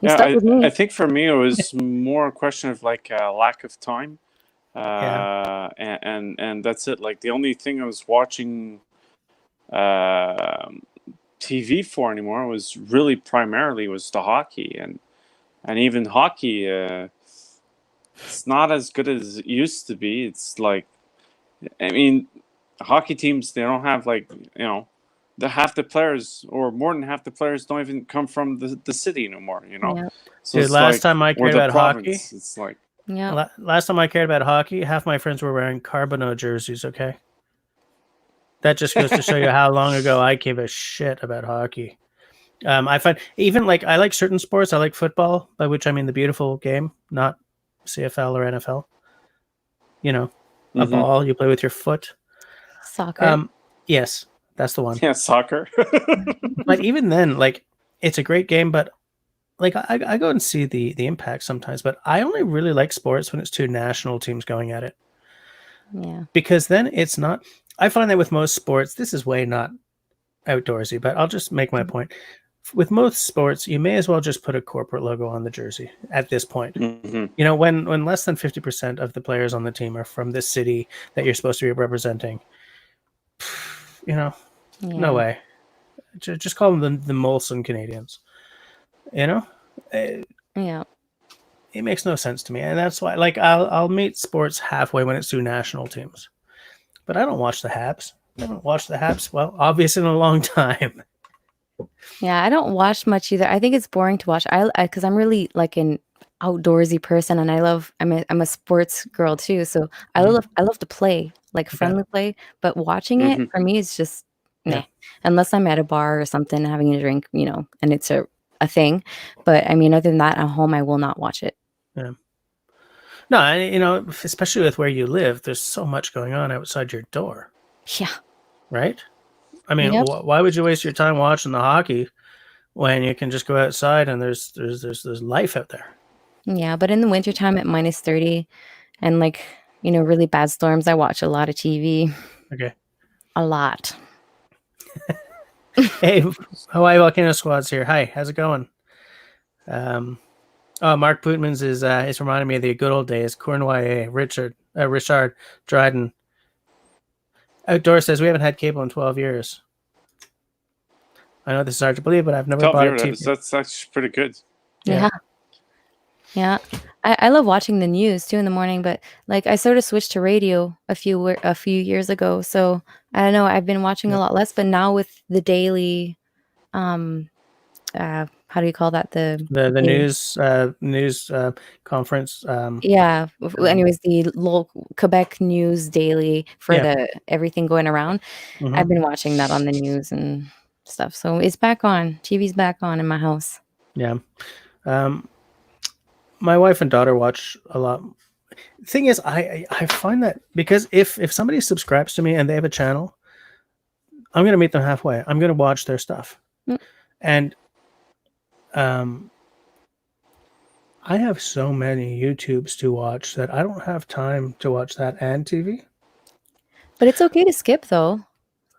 you stuck with I me. think for me it was more a question of like lack of time, and that's it. Like the only thing I was watching TV for anymore was really primarily was the hockey, and even hockey, it's not as good as it used to be. It's like, I mean, hockey teams, they don't have like, the half the players or more than half the players don't even come from the city anymore. Yeah, So Dude, it's last like, time I or cared the about hockey, province. It's like, yeah. last time I cared about hockey, half my friends were wearing Carbonneau jerseys. Okay, that just goes to show you how long ago I gave a shit about hockey. I find even like I like certain sports. I like football, by which I mean the beautiful game, not CFL or NFL. You know, a Mhm. ball you play with your foot. Soccer. Yes, that's the one. yeah, soccer. But even then, like it's a great game. But like I go and see the impact sometimes. But I only really like sports when it's two national teams going at it, Yeah, because then it's not. I find that with most sports, this is way not outdoorsy, but I'll just make my point. With most sports, you may as well just put a corporate logo on the jersey at this point. Mhm. You know, when less than 50% of the players on the team are from this city that you're supposed to be representing, you know, no yeah, way. Just call them the Molson Canadians. You know, it, yeah. it makes no sense to me, and that's why. Like, I'll meet sports halfway when it's two national teams, but I don't watch the Habs. I haven't watched the Habs, well, obviously in a long time. Yeah, I don't watch much either. I think it's boring to watch. Because I'm really like an outdoorsy person, and I'm a sports girl too. So Mhm. I love to play, like Okay. friendly play. But watching it Mhm. for me is just Yeah. meh. Unless I'm at a bar or something having a drink, and it's a thing. But I mean, other than that, at home I will not watch it. Yeah. No, especially with where you live, there's so much going on outside your door, Yeah. right? I mean, Yep. why would you waste your time watching the hockey when you can just go outside and there's life out there? Yeah. But in the wintertime at -30 and like, really bad storms, I watch a lot of TV. Okay. A lot. Hey, Hawaii Volcano Squad's here. Hi, how's it going? Oh, Mark Putman's is reminding me of the good old days. Cornwall, Richard Dryden. Outdoor says we haven't had cable in 12 years. I know this is hard to believe, but I've never 12 bought a years, TV. that's actually pretty good. Yeah. Yeah. I love watching the news too in the morning, but like I sort of switched to radio a few years ago. So I don't know, I've been watching Yeah. a lot less, but now with the daily how do you call that? The daily- news conference. yeah. Anyways, the local Quebec news daily for Yeah. the everything going around. Mhm. I've been watching that on the news and stuff. So it's back on. TV's back on in my house. Yeah. My wife and daughter watch a lot. Thing is, I find that because if somebody subscribes to me and they have a channel, I'm gonna meet them halfway. I'm gonna watch their stuff, Mm. and I have so many YouTubes to watch that I don't have time to watch that and TV. But it's okay to skip though.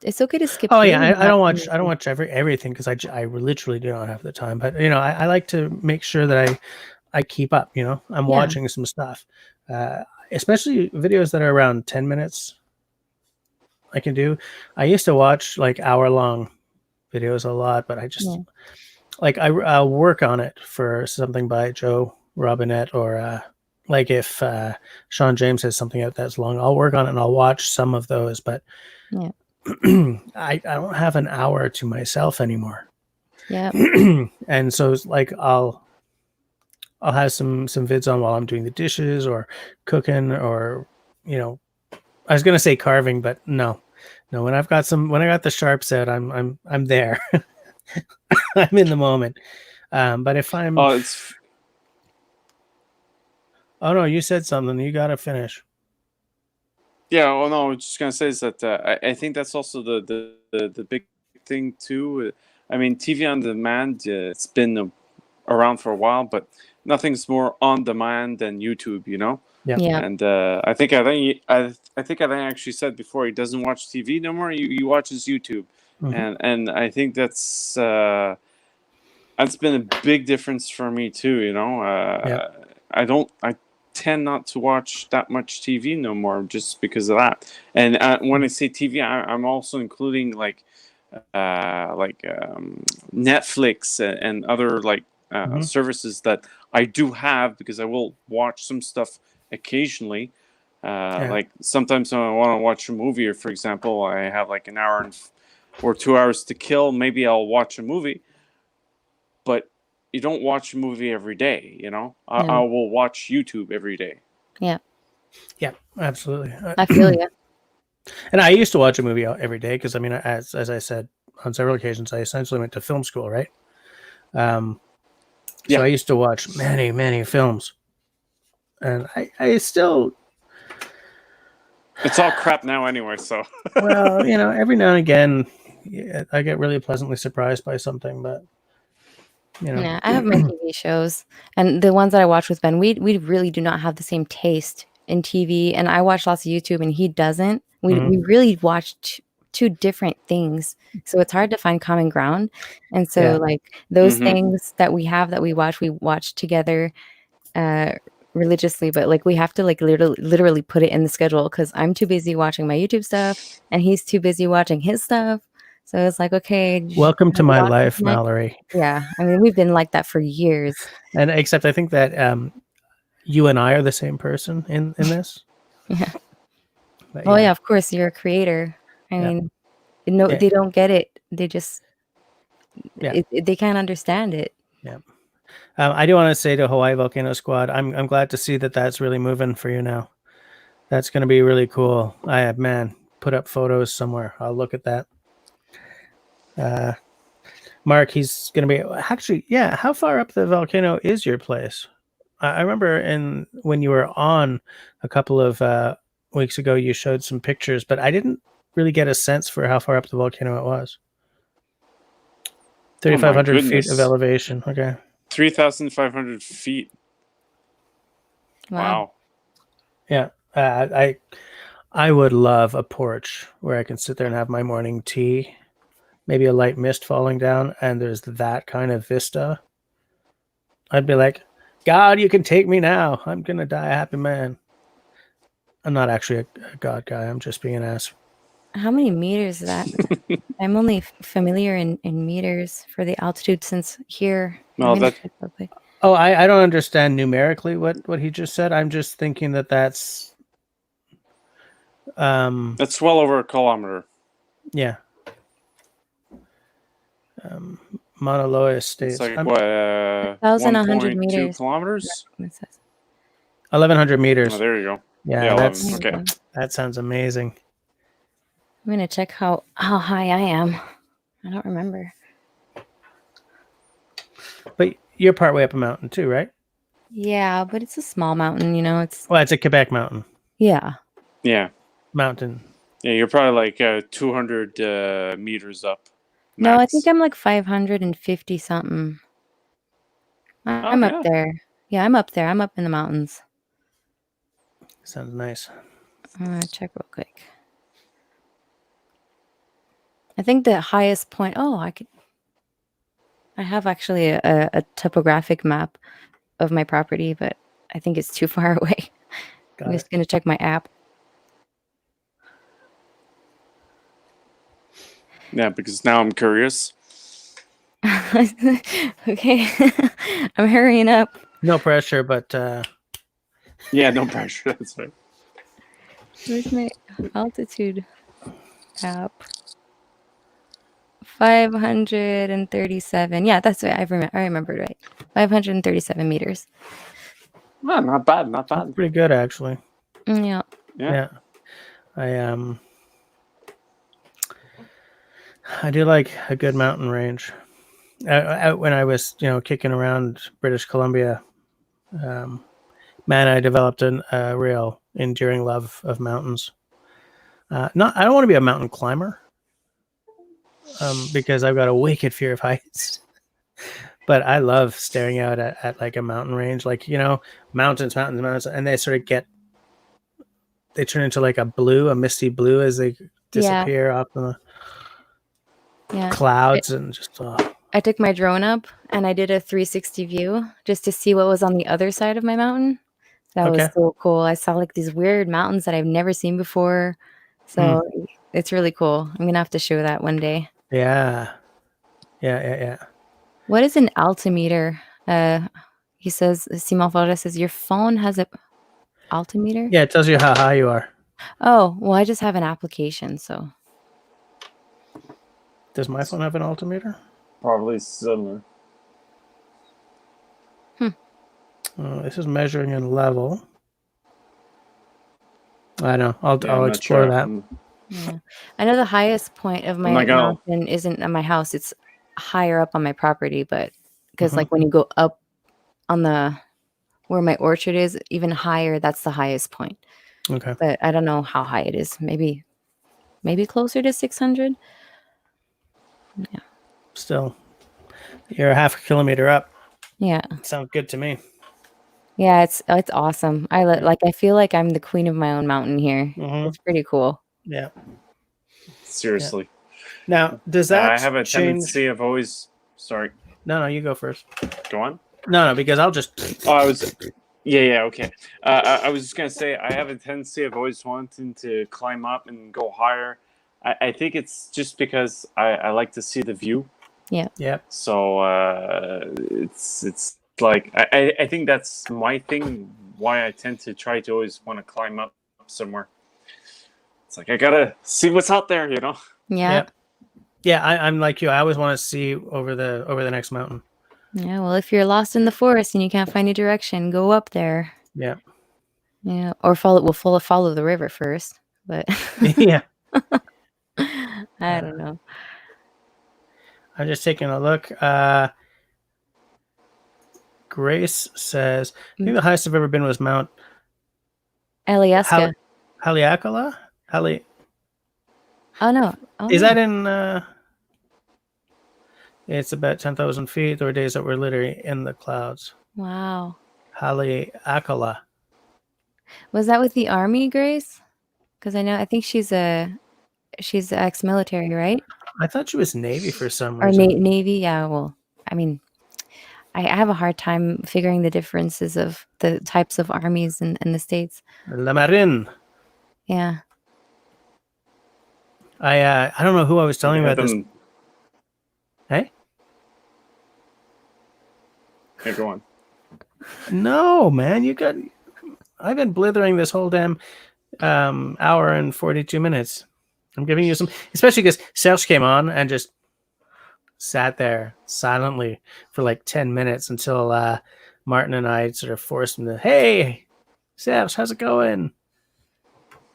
It's okay to skip Oh through yeah, and I not don't finish watch it. everything because I literally do not have the time. But I like to make sure that I keep up. I'm Yeah. watching some stuff, especially videos that are around 10 minutes. I can do. I used to watch like hour-long videos a lot, but I just Yeah. like I'll work on it for something by Joe Robinette or like if Sean James has something out that's long, I'll work on it and I'll watch some of those. But Yeah. I don't have an hour to myself anymore. Yeah. And so it's like I'll have some vids on while I'm doing the dishes or cooking or I was gonna say carving, but no. When I got the sharps out, I'm there. I'm in the moment. But if I'm Oh, it's oh no, you said something. You gotta finish. yeah. Oh no, I was just gonna say is that I think that's also the big thing too. I mean, TV on demand. It's been around for a while, but nothing's more on demand than YouTube, you know. Yeah. Yeah. And I think I actually said before, he doesn't watch TV no more. He watches YouTube, Mhm. and I think that's been a big difference for me too. You know, I tend not to watch that much TV no more just because of that. And when I say TV, I'm also including like Netflix and other like Mhm. services that I do have, because I will watch some stuff occasionally. Yeah. Like sometimes when I want to watch a movie, or for example, I have like an hour or 2 hours to kill. Maybe I'll watch a movie, but you don't watch a movie every day. You know, I No. will watch YouTube every day. Yeah. Yeah, absolutely. I feel you. And I used to watch a movie every day because, I mean, as I said on several occasions, I essentially went to film school, right? So Yeah. I used to watch many films, and I still, It's all crap now anyway. So well, you know, every now and again, yeah, I get really pleasantly surprised by something, but you know, Yeah, I have my TV shows, and the ones that I watch with Ben, we really do not have the same taste in TV. And I watch lots of YouTube, and he doesn't. We Mhm. we really watch two different things, so it's hard to find common ground. And so, Yeah. like those Mhm. things that we watch together uh, religiously. But like we have to like literally put it in the schedule because I'm too busy watching my YouTube stuff, and he's too busy watching his stuff. So it's like, okay, Welcome to we my watch this life, tonight? Mallory. Yeah, I mean, we've been like that for years. And except I think that you and I are the same person in this. Yeah. But Oh yeah, of course, you're a creator. I Yeah. mean, no, Yeah. they don't get it. They just Yeah. they can't understand it. Yeah. I do want to say to Hawaii Volcano Squad, I'm glad to see that that's really moving for you now. That's going to be really cool. Man, put up photos somewhere. I'll look at that. Mark, he's going to be actually, yeah. How far up the volcano is your place? I remember when you were on a couple of weeks ago, you showed some pictures, but I didn't really get a sense for how far up the volcano it was. 3,500 feet of goodness. elevation. Okay. 3,500 feet. Wow. Yeah. I would love a porch where I can sit there and have my morning tea, maybe a light mist falling down, and there's that kind of vista. I'd be like, God, you can take me now. I'm going to die a happy man. I'm not actually a God guy. I'm just being an ass. How many meters is that? I'm only familiar in meters for the altitude since here. No, I'm gonna that check real quick. Oh, I don't understand numerically what he just said. I'm just thinking that's that's well over a kilometer. yeah. Mauna Loa states It's like I'm what 1,100 1.2 meters. kilometers. It says. 1,100 meters. Oh, there you go. Yeah, Yeah, 11. that's Okay. that sounds amazing. I'm gonna check how high I am. I don't remember. But you're partway up a mountain too, right? Yeah, but it's a small mountain, you know. It's Well, it's a Quebec mountain. yeah. Yeah. Mountain. Yeah, you're probably like 200 meters up. No, I max. think I'm like 550 something. I'm up yeah. there. Yeah, I'm up there. I'm up in the mountains. Sounds nice. I'm gonna check real quick. I think the highest point. Oh, I have actually a topographic map of my property, but I think it's too far away. Got I'm it. just gonna check my app. Yeah, because now I'm curious. Okay, I'm hurrying up. No pressure, but Yeah, no pressure. That's right. Where's my altitude app? 537. Yeah, that's right. I remembered right. 537 meters. Well, not bad. Not that's bad. pretty good actually. Yeah. Yeah. I do like a good mountain range. When I was, kicking around British Columbia, man, I developed a real enduring love of mountains. I don't want to be a mountain climber, because I've got a wicked fear of heights. But I love staring out at like a mountain range, like, mountains, and they turn into like a misty blue as they Yeah, disappear up in the yeah. clouds and just I took my drone up and I did a 360 view just to see what was on the other side of my mountain. That was okay. so cool. I saw like these weird mountains that I've never seen before. So it's really cool. I'm gonna have to show that one day. Yeah. Yeah. What is an altimeter? He says, Simon Flores says, your phone has a altimeter? Yeah, it tells you how high you are. Oh, well, I just have an application, so. Does my phone have an altimeter? Probably similar. This is measuring in level. I know. Yeah, I'll I'm not explore sure. that. Yeah. I know the highest point of my not gonna- mountain isn't at my house. It's higher up on my property, but because Mhm. like when you go up on where my orchard is, even higher, that's the highest point. Okay. But I don't know how high it is. Maybe closer to 600. Still, you're half a kilometer up. Yeah. Sounds good to me. Yeah, it's awesome. I feel like I'm the queen of my own mountain here. Mhm. It's pretty cool. Yeah. Seriously. Now, does that I have a change? tendency of always. Sorry, No, you go first. go on. No, because I'll just. Oh, I was. Yeah, okay. I was just gonna say I have a tendency of always wanting to climb up and go higher. I think it's just because I like to see the view. Yeah. So it's like I think that's my thing. Why I tend to try to always want to climb up somewhere. It's like I gotta see what's out there, you know. Yeah. Yeah, I'm like you. I always want to see over the next mountain. Yeah, well, if you're lost in the forest and you can't find a direction, go up there. Yeah. Yeah, or follow the river first. But Yeah. I don't know. I'm just taking a look. Grace says, I think the highest I've ever been was Mount Alyeska. Haleakala? Oh no. Oh, Is no. that in it's about 10,000 feet. There were days that were literally in the clouds. Wow. Haleakala. Was that with the army, Grace? Because I think she's ex-military, right? I thought she was Navy for some Or reason. Navy? Yeah. Well, I mean, I have a hard time figuring the differences of the types of armies in the States. La Marine. Yeah. I don't know who I was telling about this. Hey? Yeah, go on. No, man, I've been blithering this whole damn hour and 42 minutes. I'm giving you some, especially because Serge came on and just sat there silently for like 10 minutes until Martin and I sort of forced him to, hey, Serge, how's it going?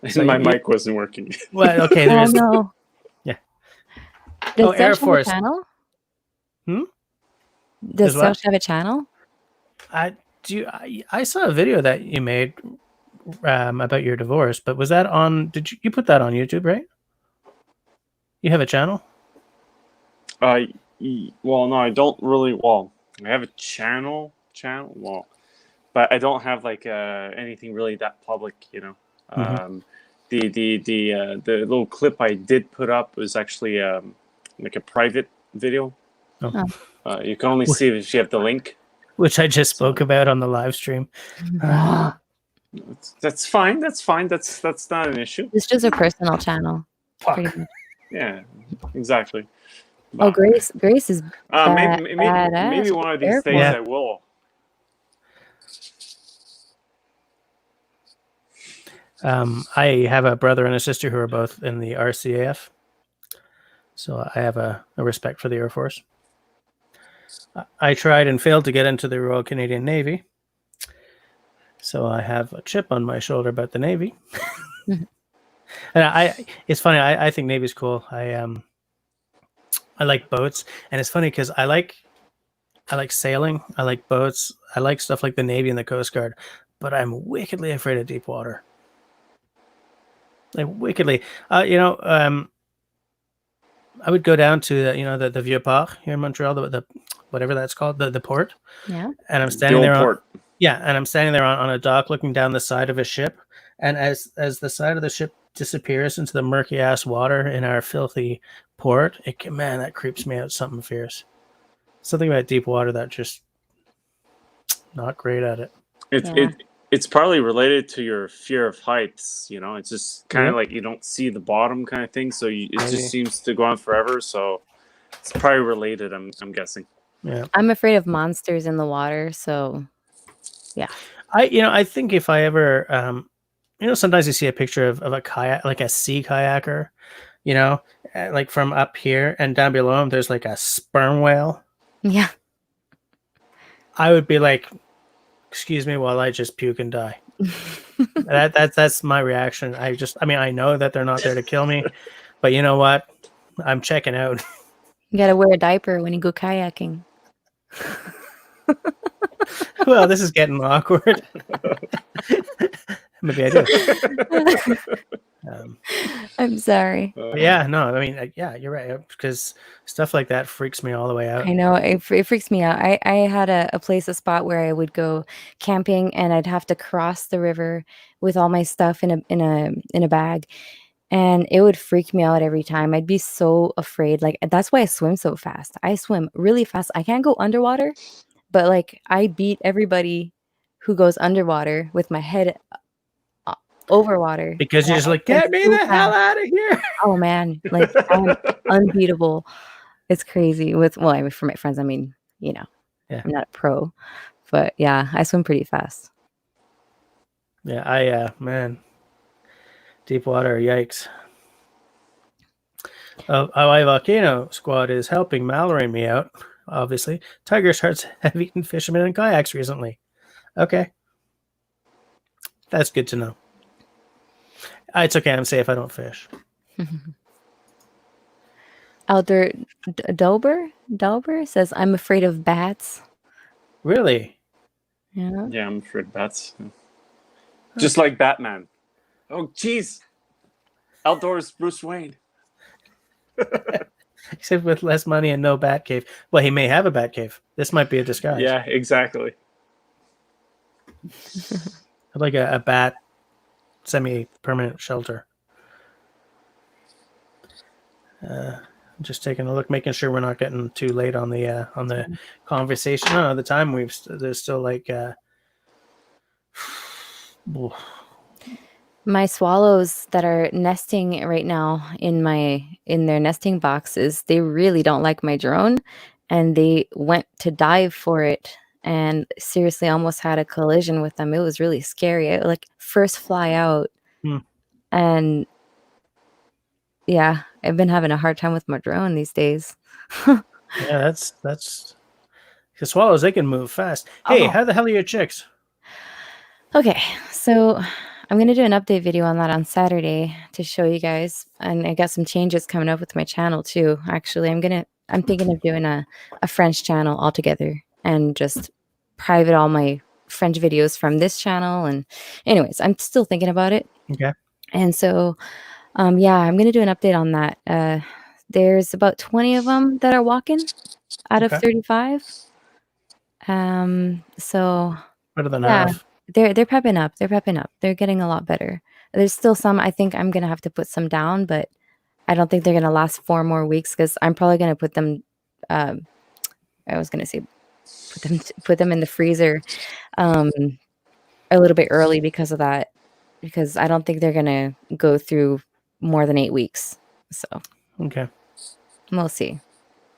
So My mic wasn't working. Well, okay, Oh there's no. Yeah. Does Air Serge have a Force. channel? Hmm? Does Does what? Serge have a channel? I saw a video that you made about your divorce, but was that on? Did you put that on YouTube, right? You have a channel? Well, no, I don't really. Well, I have a channel. Well, but I don't have like anything really that public, you know. Mhm. The little clip I did put up was actually like a private video. Oh. You can only see if you have the link. Which I just spoke about on the live stream. That's fine. That's fine. That's not an issue. It's just a personal channel. Fuck. Pretty much. Yeah, exactly. Oh, Grace is maybe badass. one of these Air days Force. I will. I have a brother and a sister who are both in the RCAF, so I have a respect for the Air Force. I tried and failed to get into the Royal Canadian Navy, so I have a chip on my shoulder about the Navy. And it's funny. I think Navy's cool. I like boats, and it's funny because I like sailing. I like boats. I like stuff like the Navy and the Coast Guard, but I'm wickedly afraid of deep water. Like wickedly. I would go down to the Vieux Port here in Montreal, the whatever that's called, the port, Yeah. and I'm The standing old there port. and I'm standing there on a dock looking down the side of a ship, and as the side of the ship disappears into the murky ass water in our filthy port, man, that creeps me out something fierce. Something about deep water that just not great at it. Yeah. It's partly related to your fear of heights. You know, it's just kind of Yep. like you don't see the bottom kind of thing, so it Maybe. just seems to go on forever. So it's probably related. I'm guessing. Yeah. I'm afraid of monsters in the water, so yeah. I think if I ever sometimes you see a picture of a kayak, like a sea kayaker, like from up here, and down below him there's like a sperm whale. Yeah. I would be like, excuse me while I just puke and die. That's my reaction. I know that they're not there to kill me, but you know what? I'm checking out. You gotta wear a diaper when you go kayaking. Well, this is getting awkward. Maybe I do. I'm sorry. But yeah, no, I mean, yeah, you're right, because stuff like that freaks me all the way out. I know it freaks me out. I had a spot where I would go camping and I'd have to cross the river with all my stuff in a bag, and it would freak me out every time. I'd be so afraid. Like that's why I swim so fast. I swim really fast. I can't go underwater, but like I beat everybody who goes underwater with my head over water. Because And you're just I like, swim get me so the hell fast. out of here. Oh man, like I'm unbeatable. It's crazy I mean, for my friends, I mean, Yeah. I'm not a pro, but yeah, I swim pretty fast. Yeah, man, deep water, yikes. Hawaii Volcano Squad is helping Mallory and me out, obviously. Tiger Sharks have eaten fishermen and kayaks recently. Okay. That's good to know. It's okay, I'm safe, I don't fish. Outdoor Delber says, I'm afraid of bats. Really? Yeah. Yeah, I'm afraid of bats. Just like Batman. Oh, jeez. Outdoors, Bruce Wayne. Except with less money and no bat cave. Well, he may have a bat cave. This might be a disguise. Yeah, exactly. Like a bat semi-permanent shelter. Just taking a look, making sure we're not getting too late on the conversation. No, the time there's still like My swallows that are nesting right now in their nesting boxes, they really don't like my drone, and they went to dive for it and seriously almost had a collision with them. It was really scary. I like first fly out. And yeah, I've been having a hard time with my drone these days. yeah, that's the swallows, they can move fast. Hey, how the hell are your chicks? Okay, so I'm gonna do an update video on that on Saturday to show you guys, and I got some changes coming up with my channel too. Actually, I'm thinking of doing a French channel altogether and just private all my French videos from this channel. And anyways, I'm still thinking about it. Okay. And so, yeah, I'm gonna do an update on that. There's about 20 of them that are walking out of 35. So Better than yeah. half. They're prepping up. They're prepping up. They're getting a lot better. There's still some. I think I'm gonna have to put some down, but I don't think they're gonna last 4 more weeks because I'm probably gonna put them. I was gonna say put them in the freezer a little bit early because of that. Because I don't think they're gonna go through more than 8 weeks. So Okay. we'll see.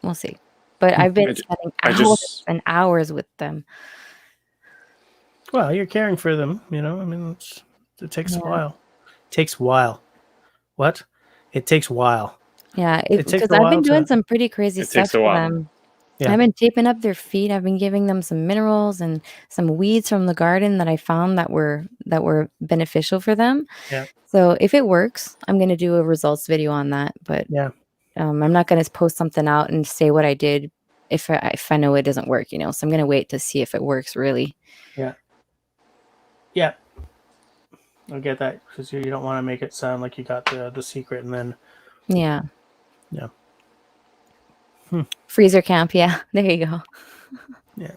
We'll see. But I've been spending hours and hours with them. Well, you're caring for them, I mean, it takes a while. It takes a while. What? It takes a while. Yeah, It takes because a I've while been doing some pretty crazy stuff for them. Yeah. I've been taping up their feet. I've been giving them some minerals and some weeds from the garden that I found that were beneficial for them. Yeah. So if it works, I'm going to do a results video on that. But yeah, I'm not going to post something out and say what I did if I know it doesn't work. So I'm going to wait to see if it works really. Yeah. Yeah. I get that because you don't want to make it sound like you got the secret and then. Yeah. Yeah. Freezer camp. Yeah, there you go. Yeah.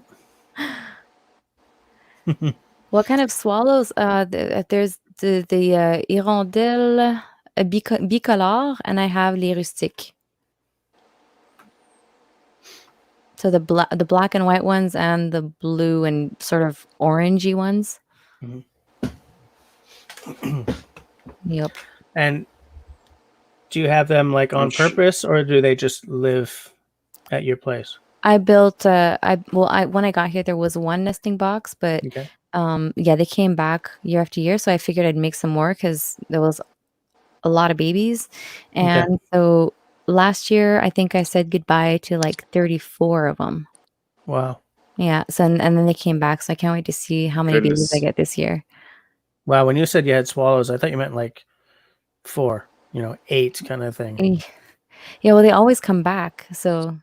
What kind of swallows? There's the hirondelle bicolore, and I have les rustiques. So the black and white ones, and the blue and sort of orangey ones. Mhm. Yep. And do you have them like on purpose, or do they just live at your place? I built when I got here there was one nesting box, but Okay. yeah, they came back year after year, so I figured I'd make some more because there was a lot of babies. And so last year I think I said goodbye to like 34 of them. Wow. Yeah, so and then they came back, so I can't wait to see how many babies I get this year. Wow, when you said you had swallows, I thought you meant like 4, 8 kind of thing. Yeah, well, they always come back, so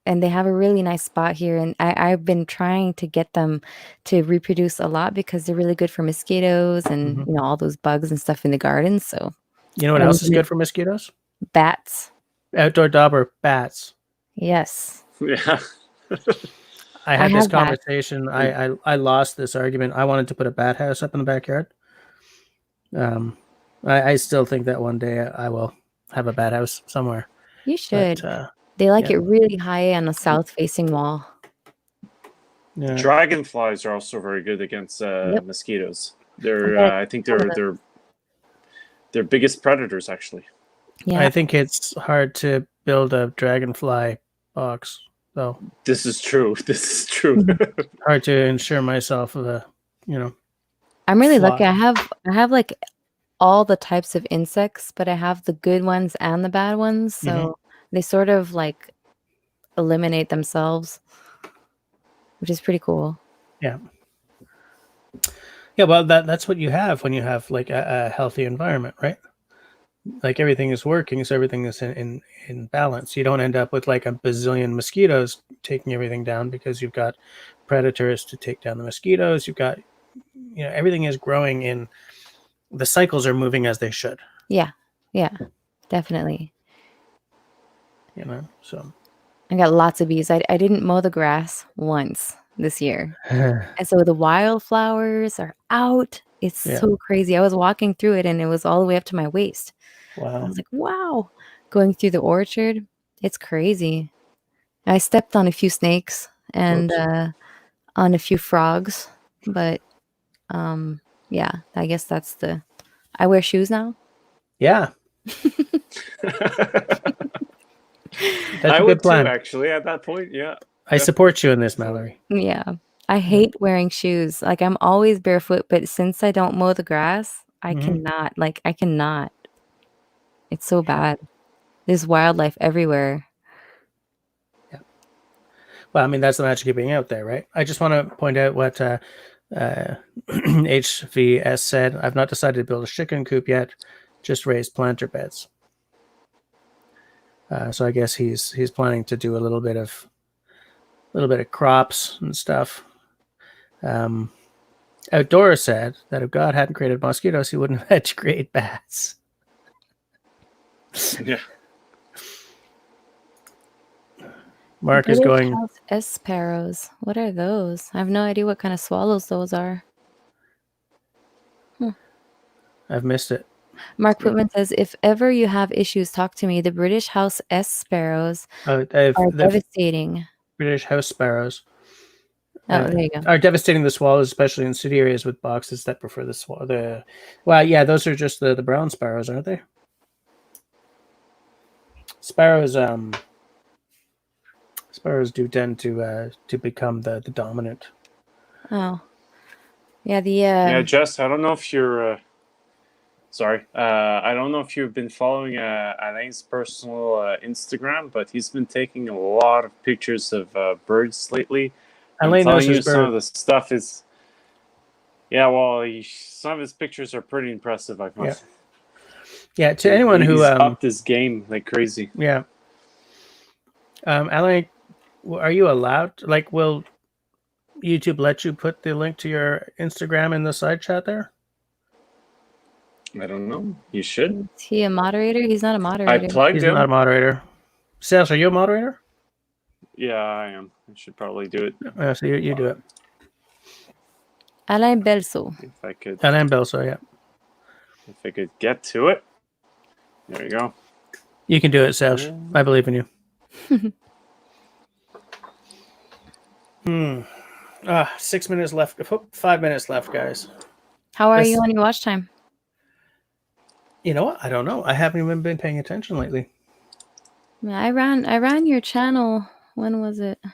and they have a really nice spot here, and I've been trying to get them to reproduce a lot because they're really good for mosquitoes and all those bugs and stuff in the garden. So You know what else is good for mosquitoes? bats. Outdoor dauber bats. Yes. Yeah. I had I this have bats. conversation. I lost this argument. I wanted to put a bat house up in the backyard. I still think that one day I will have a bat house somewhere. You should. But, They like yeah. it really high on the south-facing wall. Yeah. Dragonflies are also very good against mosquitoes. They're I think they're biggest predators actually. Yeah. I think it's hard to build a dragonfly box, though. This is true. This is true. Hard to ensure myself of a, I'm really fly. lucky. I have like all the types of insects, but I have the good ones and the bad ones, so they sort of like eliminate themselves, which is pretty cool. Yeah. Yeah, well, that's what you have when you have like a healthy environment, right? Like everything is working, so everything is in balance. You don't end up with like a bazillion mosquitoes taking everything down because you've got predators to take down the mosquitoes. You've got, everything is growing in. The cycles are moving as they should. Yeah, definitely. So I got lots of bees. I didn't mow the grass once this year, and so the wildflowers are out. It's so crazy. I was walking through it, and it was all the way up to my waist. Wow. I was like, wow. Going through the orchard, it's crazy. I stepped on a few snakes and on a few frogs, but yeah, I guess that's I wear shoes now. Yeah. That's I a would good plan. too, actually, at that point. Yeah. I support you in this, Mallory. Yeah. I hate wearing shoes. Like I'm always barefoot, but since I don't mow the grass, I cannot. It's so bad. There's wildlife everywhere. Yeah. Well, I mean, that's the magic of being out there, right? I just want to point out what HVS said. I've not decided to build a chicken coop yet, just raised planter beds. So I guess he's planning to do a little bit of crops and stuff. Outdoor said that if God hadn't created mosquitoes, he wouldn't have had to create bats. Yeah. Mark is going. House sparrows. What are those? I have no idea what kind of swallows those are. I've missed it. Mark Putman says, if ever you have issues, talk to me. The British house sparrows are devastating. British house sparrows there you go. are devastating the swallows, especially in city areas with boxes that prefer the well, yeah, those are just the brown sparrows, aren't they? Sparrows do tend to become the dominant. Oh, yeah. Yeah, Jess, I don't know if you're. Sorry, I don't know if you've been following Alain's personal Instagram, but he's been taking a lot of pictures of birds lately. Alain knows his some of the stuff is. Yeah, well, some of his pictures are pretty impressive. I find. Yeah, to anyone who upped his game like crazy. Yeah. Alain, are you allowed? Like, will YouTube let you put the link to your Instagram in the side chat there? I don't know. You should. Is he a moderator? He's not a moderator. I plugged He's him. not a moderator. Sales, are you a moderator? Yeah, I am. I should probably do it So you do it. Alain Belso. if I could. Alain Belso, yeah. If I could get to it. There you go. You can do it, Serge. I believe in you. 6 minutes left. 5 minutes left, guys. How are This- you on your watch time? You know what? I don't know. I haven't even been paying attention lately. Yeah, I ran your channel. When was it? A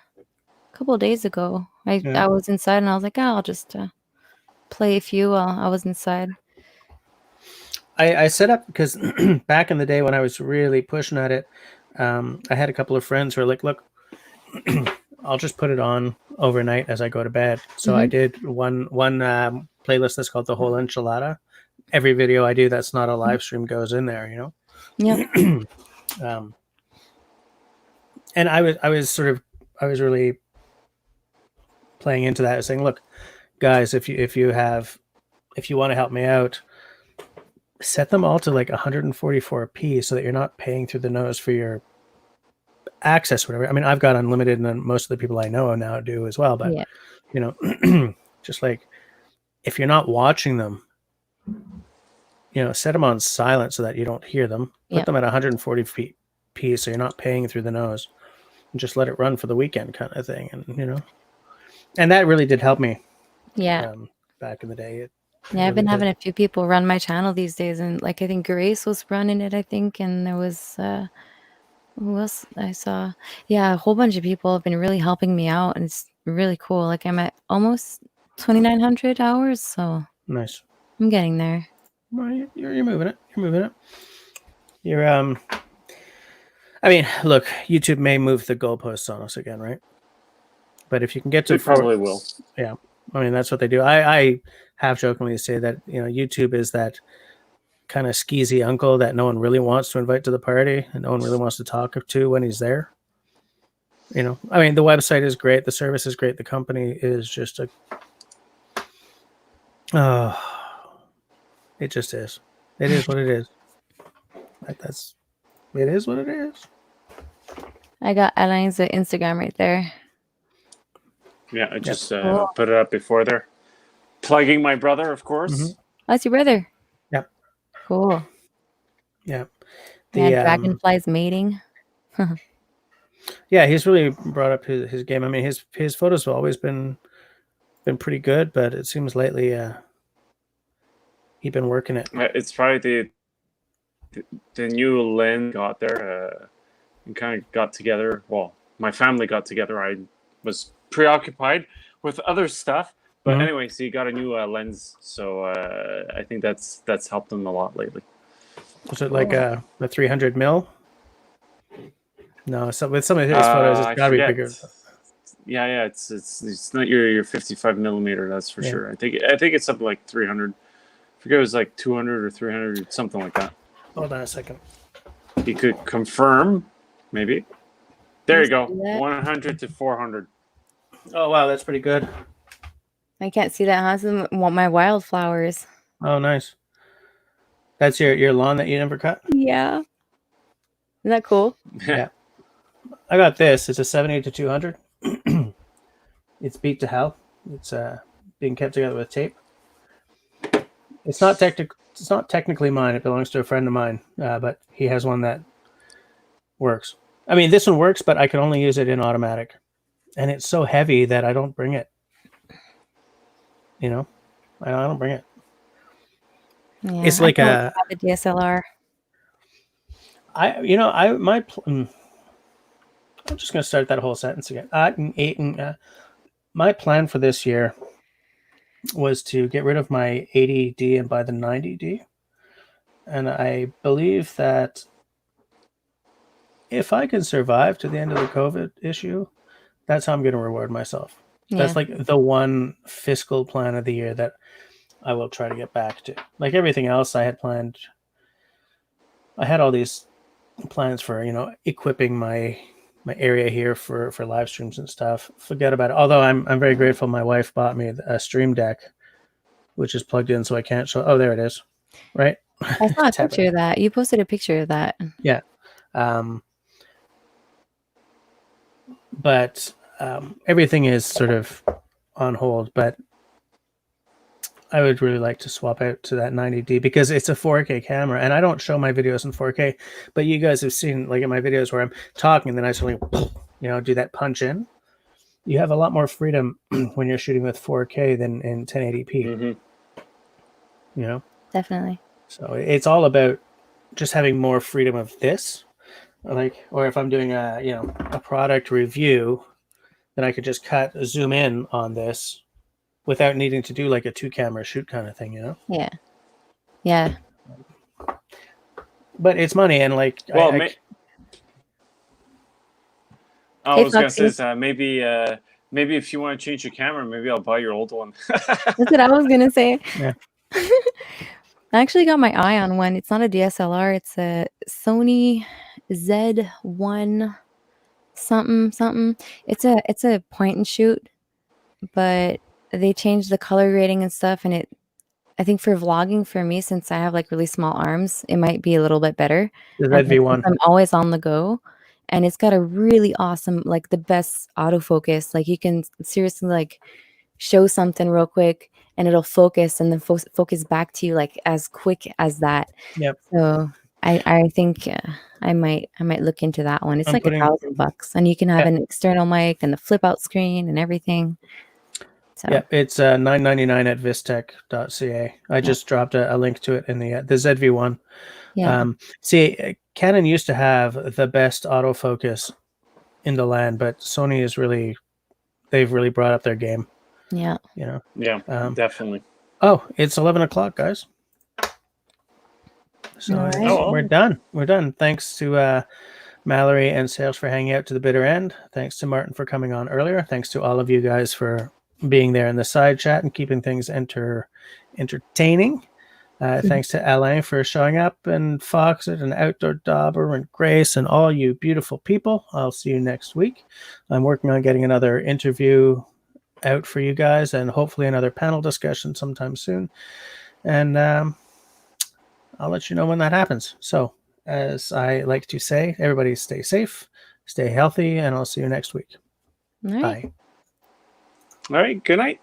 couple of days ago. I was inside and I was like, oh, I'll just play a few while I was inside. I set up because back in the day when I was really pushing at it, I had a couple of friends who were like, look, I'll just put it on overnight as I go to bed. So I did one playlist that's called The Whole Enchilada. Every video I do that's not a live stream goes in there, you know? Yeah. And I was really playing into that, saying, look, guys, if you want to help me out, set them all to like 144p so that you're not paying through the nose for your access, whatever. I mean, I've got unlimited, and most of the people I know now do as well. But you know, just like if you're not watching them, you know, set them on silent so that you don't hear them. Put them at 140p so you're not paying through the nose, and just let it run for the weekend, kind of thing. And you know, and that really did help me. Yeah. Back in the day. I've been having a few people run my channel these days, and like I think Grace was running it, I think, and there was who else I saw? Yeah, a whole bunch of people have been really helping me out, and it's really cool. Like I'm at almost 2,900 hours, so Nice. I'm getting there. Well, you're moving it. You're moving it. You're I mean, look, YouTube may move the goalposts on us again, right? But if you can get to probably will. Yeah. I mean, that's what they do. I have jokingly say that, you know, YouTube is that kind of skeezy uncle that no one really wants to invite to the party and no one really wants to talk to when he's there. You know, I mean, the website is great. The service is great. The company is just it just is. It is what it is. It is what it is. I got Alain's Instagram right there. Yeah, I just put it up before there. Plugging my brother, of course. That's your brother. Yep. Cool. Yeah. Yeah, dragonflies mating. Yeah, he's really brought up his game. I mean, his photos have always been pretty good, but it seems lately he's been working it. It's probably the new lens got there and kind of got together. Well, my family got together. I was preoccupied with other stuff, but anyway, so he got a new lens. So I think that's helped him a lot lately. Was it like a 300 mil? No, so with some of his photos, it's got to be bigger. Yeah, it's not your 55 millimeter, that's for sure. I think it's something like 300. I forget it was like 200 or 300, something like that. Hold on a second. You could confirm, maybe. There you go, 100 to 400. Oh wow, that's pretty good. I can't see that. Huh? Want my wildflowers. Oh, nice. That's your lawn that you never cut? Yeah. Isn't that cool? Yeah. I got this. It's a 70 to 200. It's beat to hell. It's being kept together with tape. It's not technically mine. It belongs to a friend of mine, but he has one that works. I mean, this one works, but I can only use it in automatic, and it's so heavy that I don't bring it. You know, I don't bring it. Yeah, it's like a DSLR. I'm just going to start that whole sentence again. My plan for this year was to get rid of my 80D and buy the 90D. And I believe that if I can survive to the end of the COVID issue, that's how I'm going to reward myself. Yeah. That's like the one fiscal plan of the year that I will try to get back to. Like everything else I had planned, I had all these plans for, you know, equipping my area here for live streams and stuff. Forget about it. Although I'm very grateful my wife bought me a stream deck, which is plugged in so I can't show. Oh, there it is. Right? I saw a picture of that. You posted a picture of that. Yeah. but everything is sort of on hold. But I would really like to swap out to that 90D because it's a 4K camera, and I don't show my videos in 4K, but you guys have seen like in my videos where I'm talking and then I sort of, do that punch in. You have a lot more freedom when you're shooting with 4K than in 1080p. Mm-hmm. Definitely. So it's all about just having more freedom of this, or if I'm doing a product review, then I could just zoom in on this without needing to do like a 2-camera shoot kind of thing, Yeah. Yeah. But it's money, and like Well, I I Hey, was gonna Foxy. say maybe if you want to change your camera, maybe I'll buy your old one. That's what I was gonna say. Yeah. I actually got my eye on one. It's not a DSLR. It's a Sony Z1 something. It's a point and shoot, but they changed the color grading and stuff. And I think for vlogging for me, since I have like really small arms, it might be a little bit better. the And then since ZV1. I'm always on the go, and it's got a really awesome, like the best autofocus. Like you can seriously like show something real quick and it'll focus and then focus back to you like as quick as that. Yep. So I think I might look into that one. It's I'm like putting- $1,000 and you can have Yeah. an external mic and the flip out screen and everything. So Yeah, it's $9.99 at vistech.ca. I just dropped a link to it in the ZV1. yeah. Canon used to have the best autofocus in the land, but Sony they've really brought up their game. Yeah. Yeah, definitely. Oh, it's 11 o'clock, guys. So All right. we're done. We're done. Thanks to Mallory and Sales for hanging out to the bitter end. Thanks to Martin for coming on earlier. Thanks to all of you guys for being there in the side chat and keeping things entertaining. Thanks to Alain for showing up, and Foxit and Outdoor Dauber and Grace and all you beautiful people. I'll see you next week. I'm working on getting another interview out for you guys and hopefully another panel discussion sometime soon. And I'll let you know when that happens. So, as I like to say, everybody stay safe, stay healthy, and I'll see you next week. All right. Bye. All right. Good night.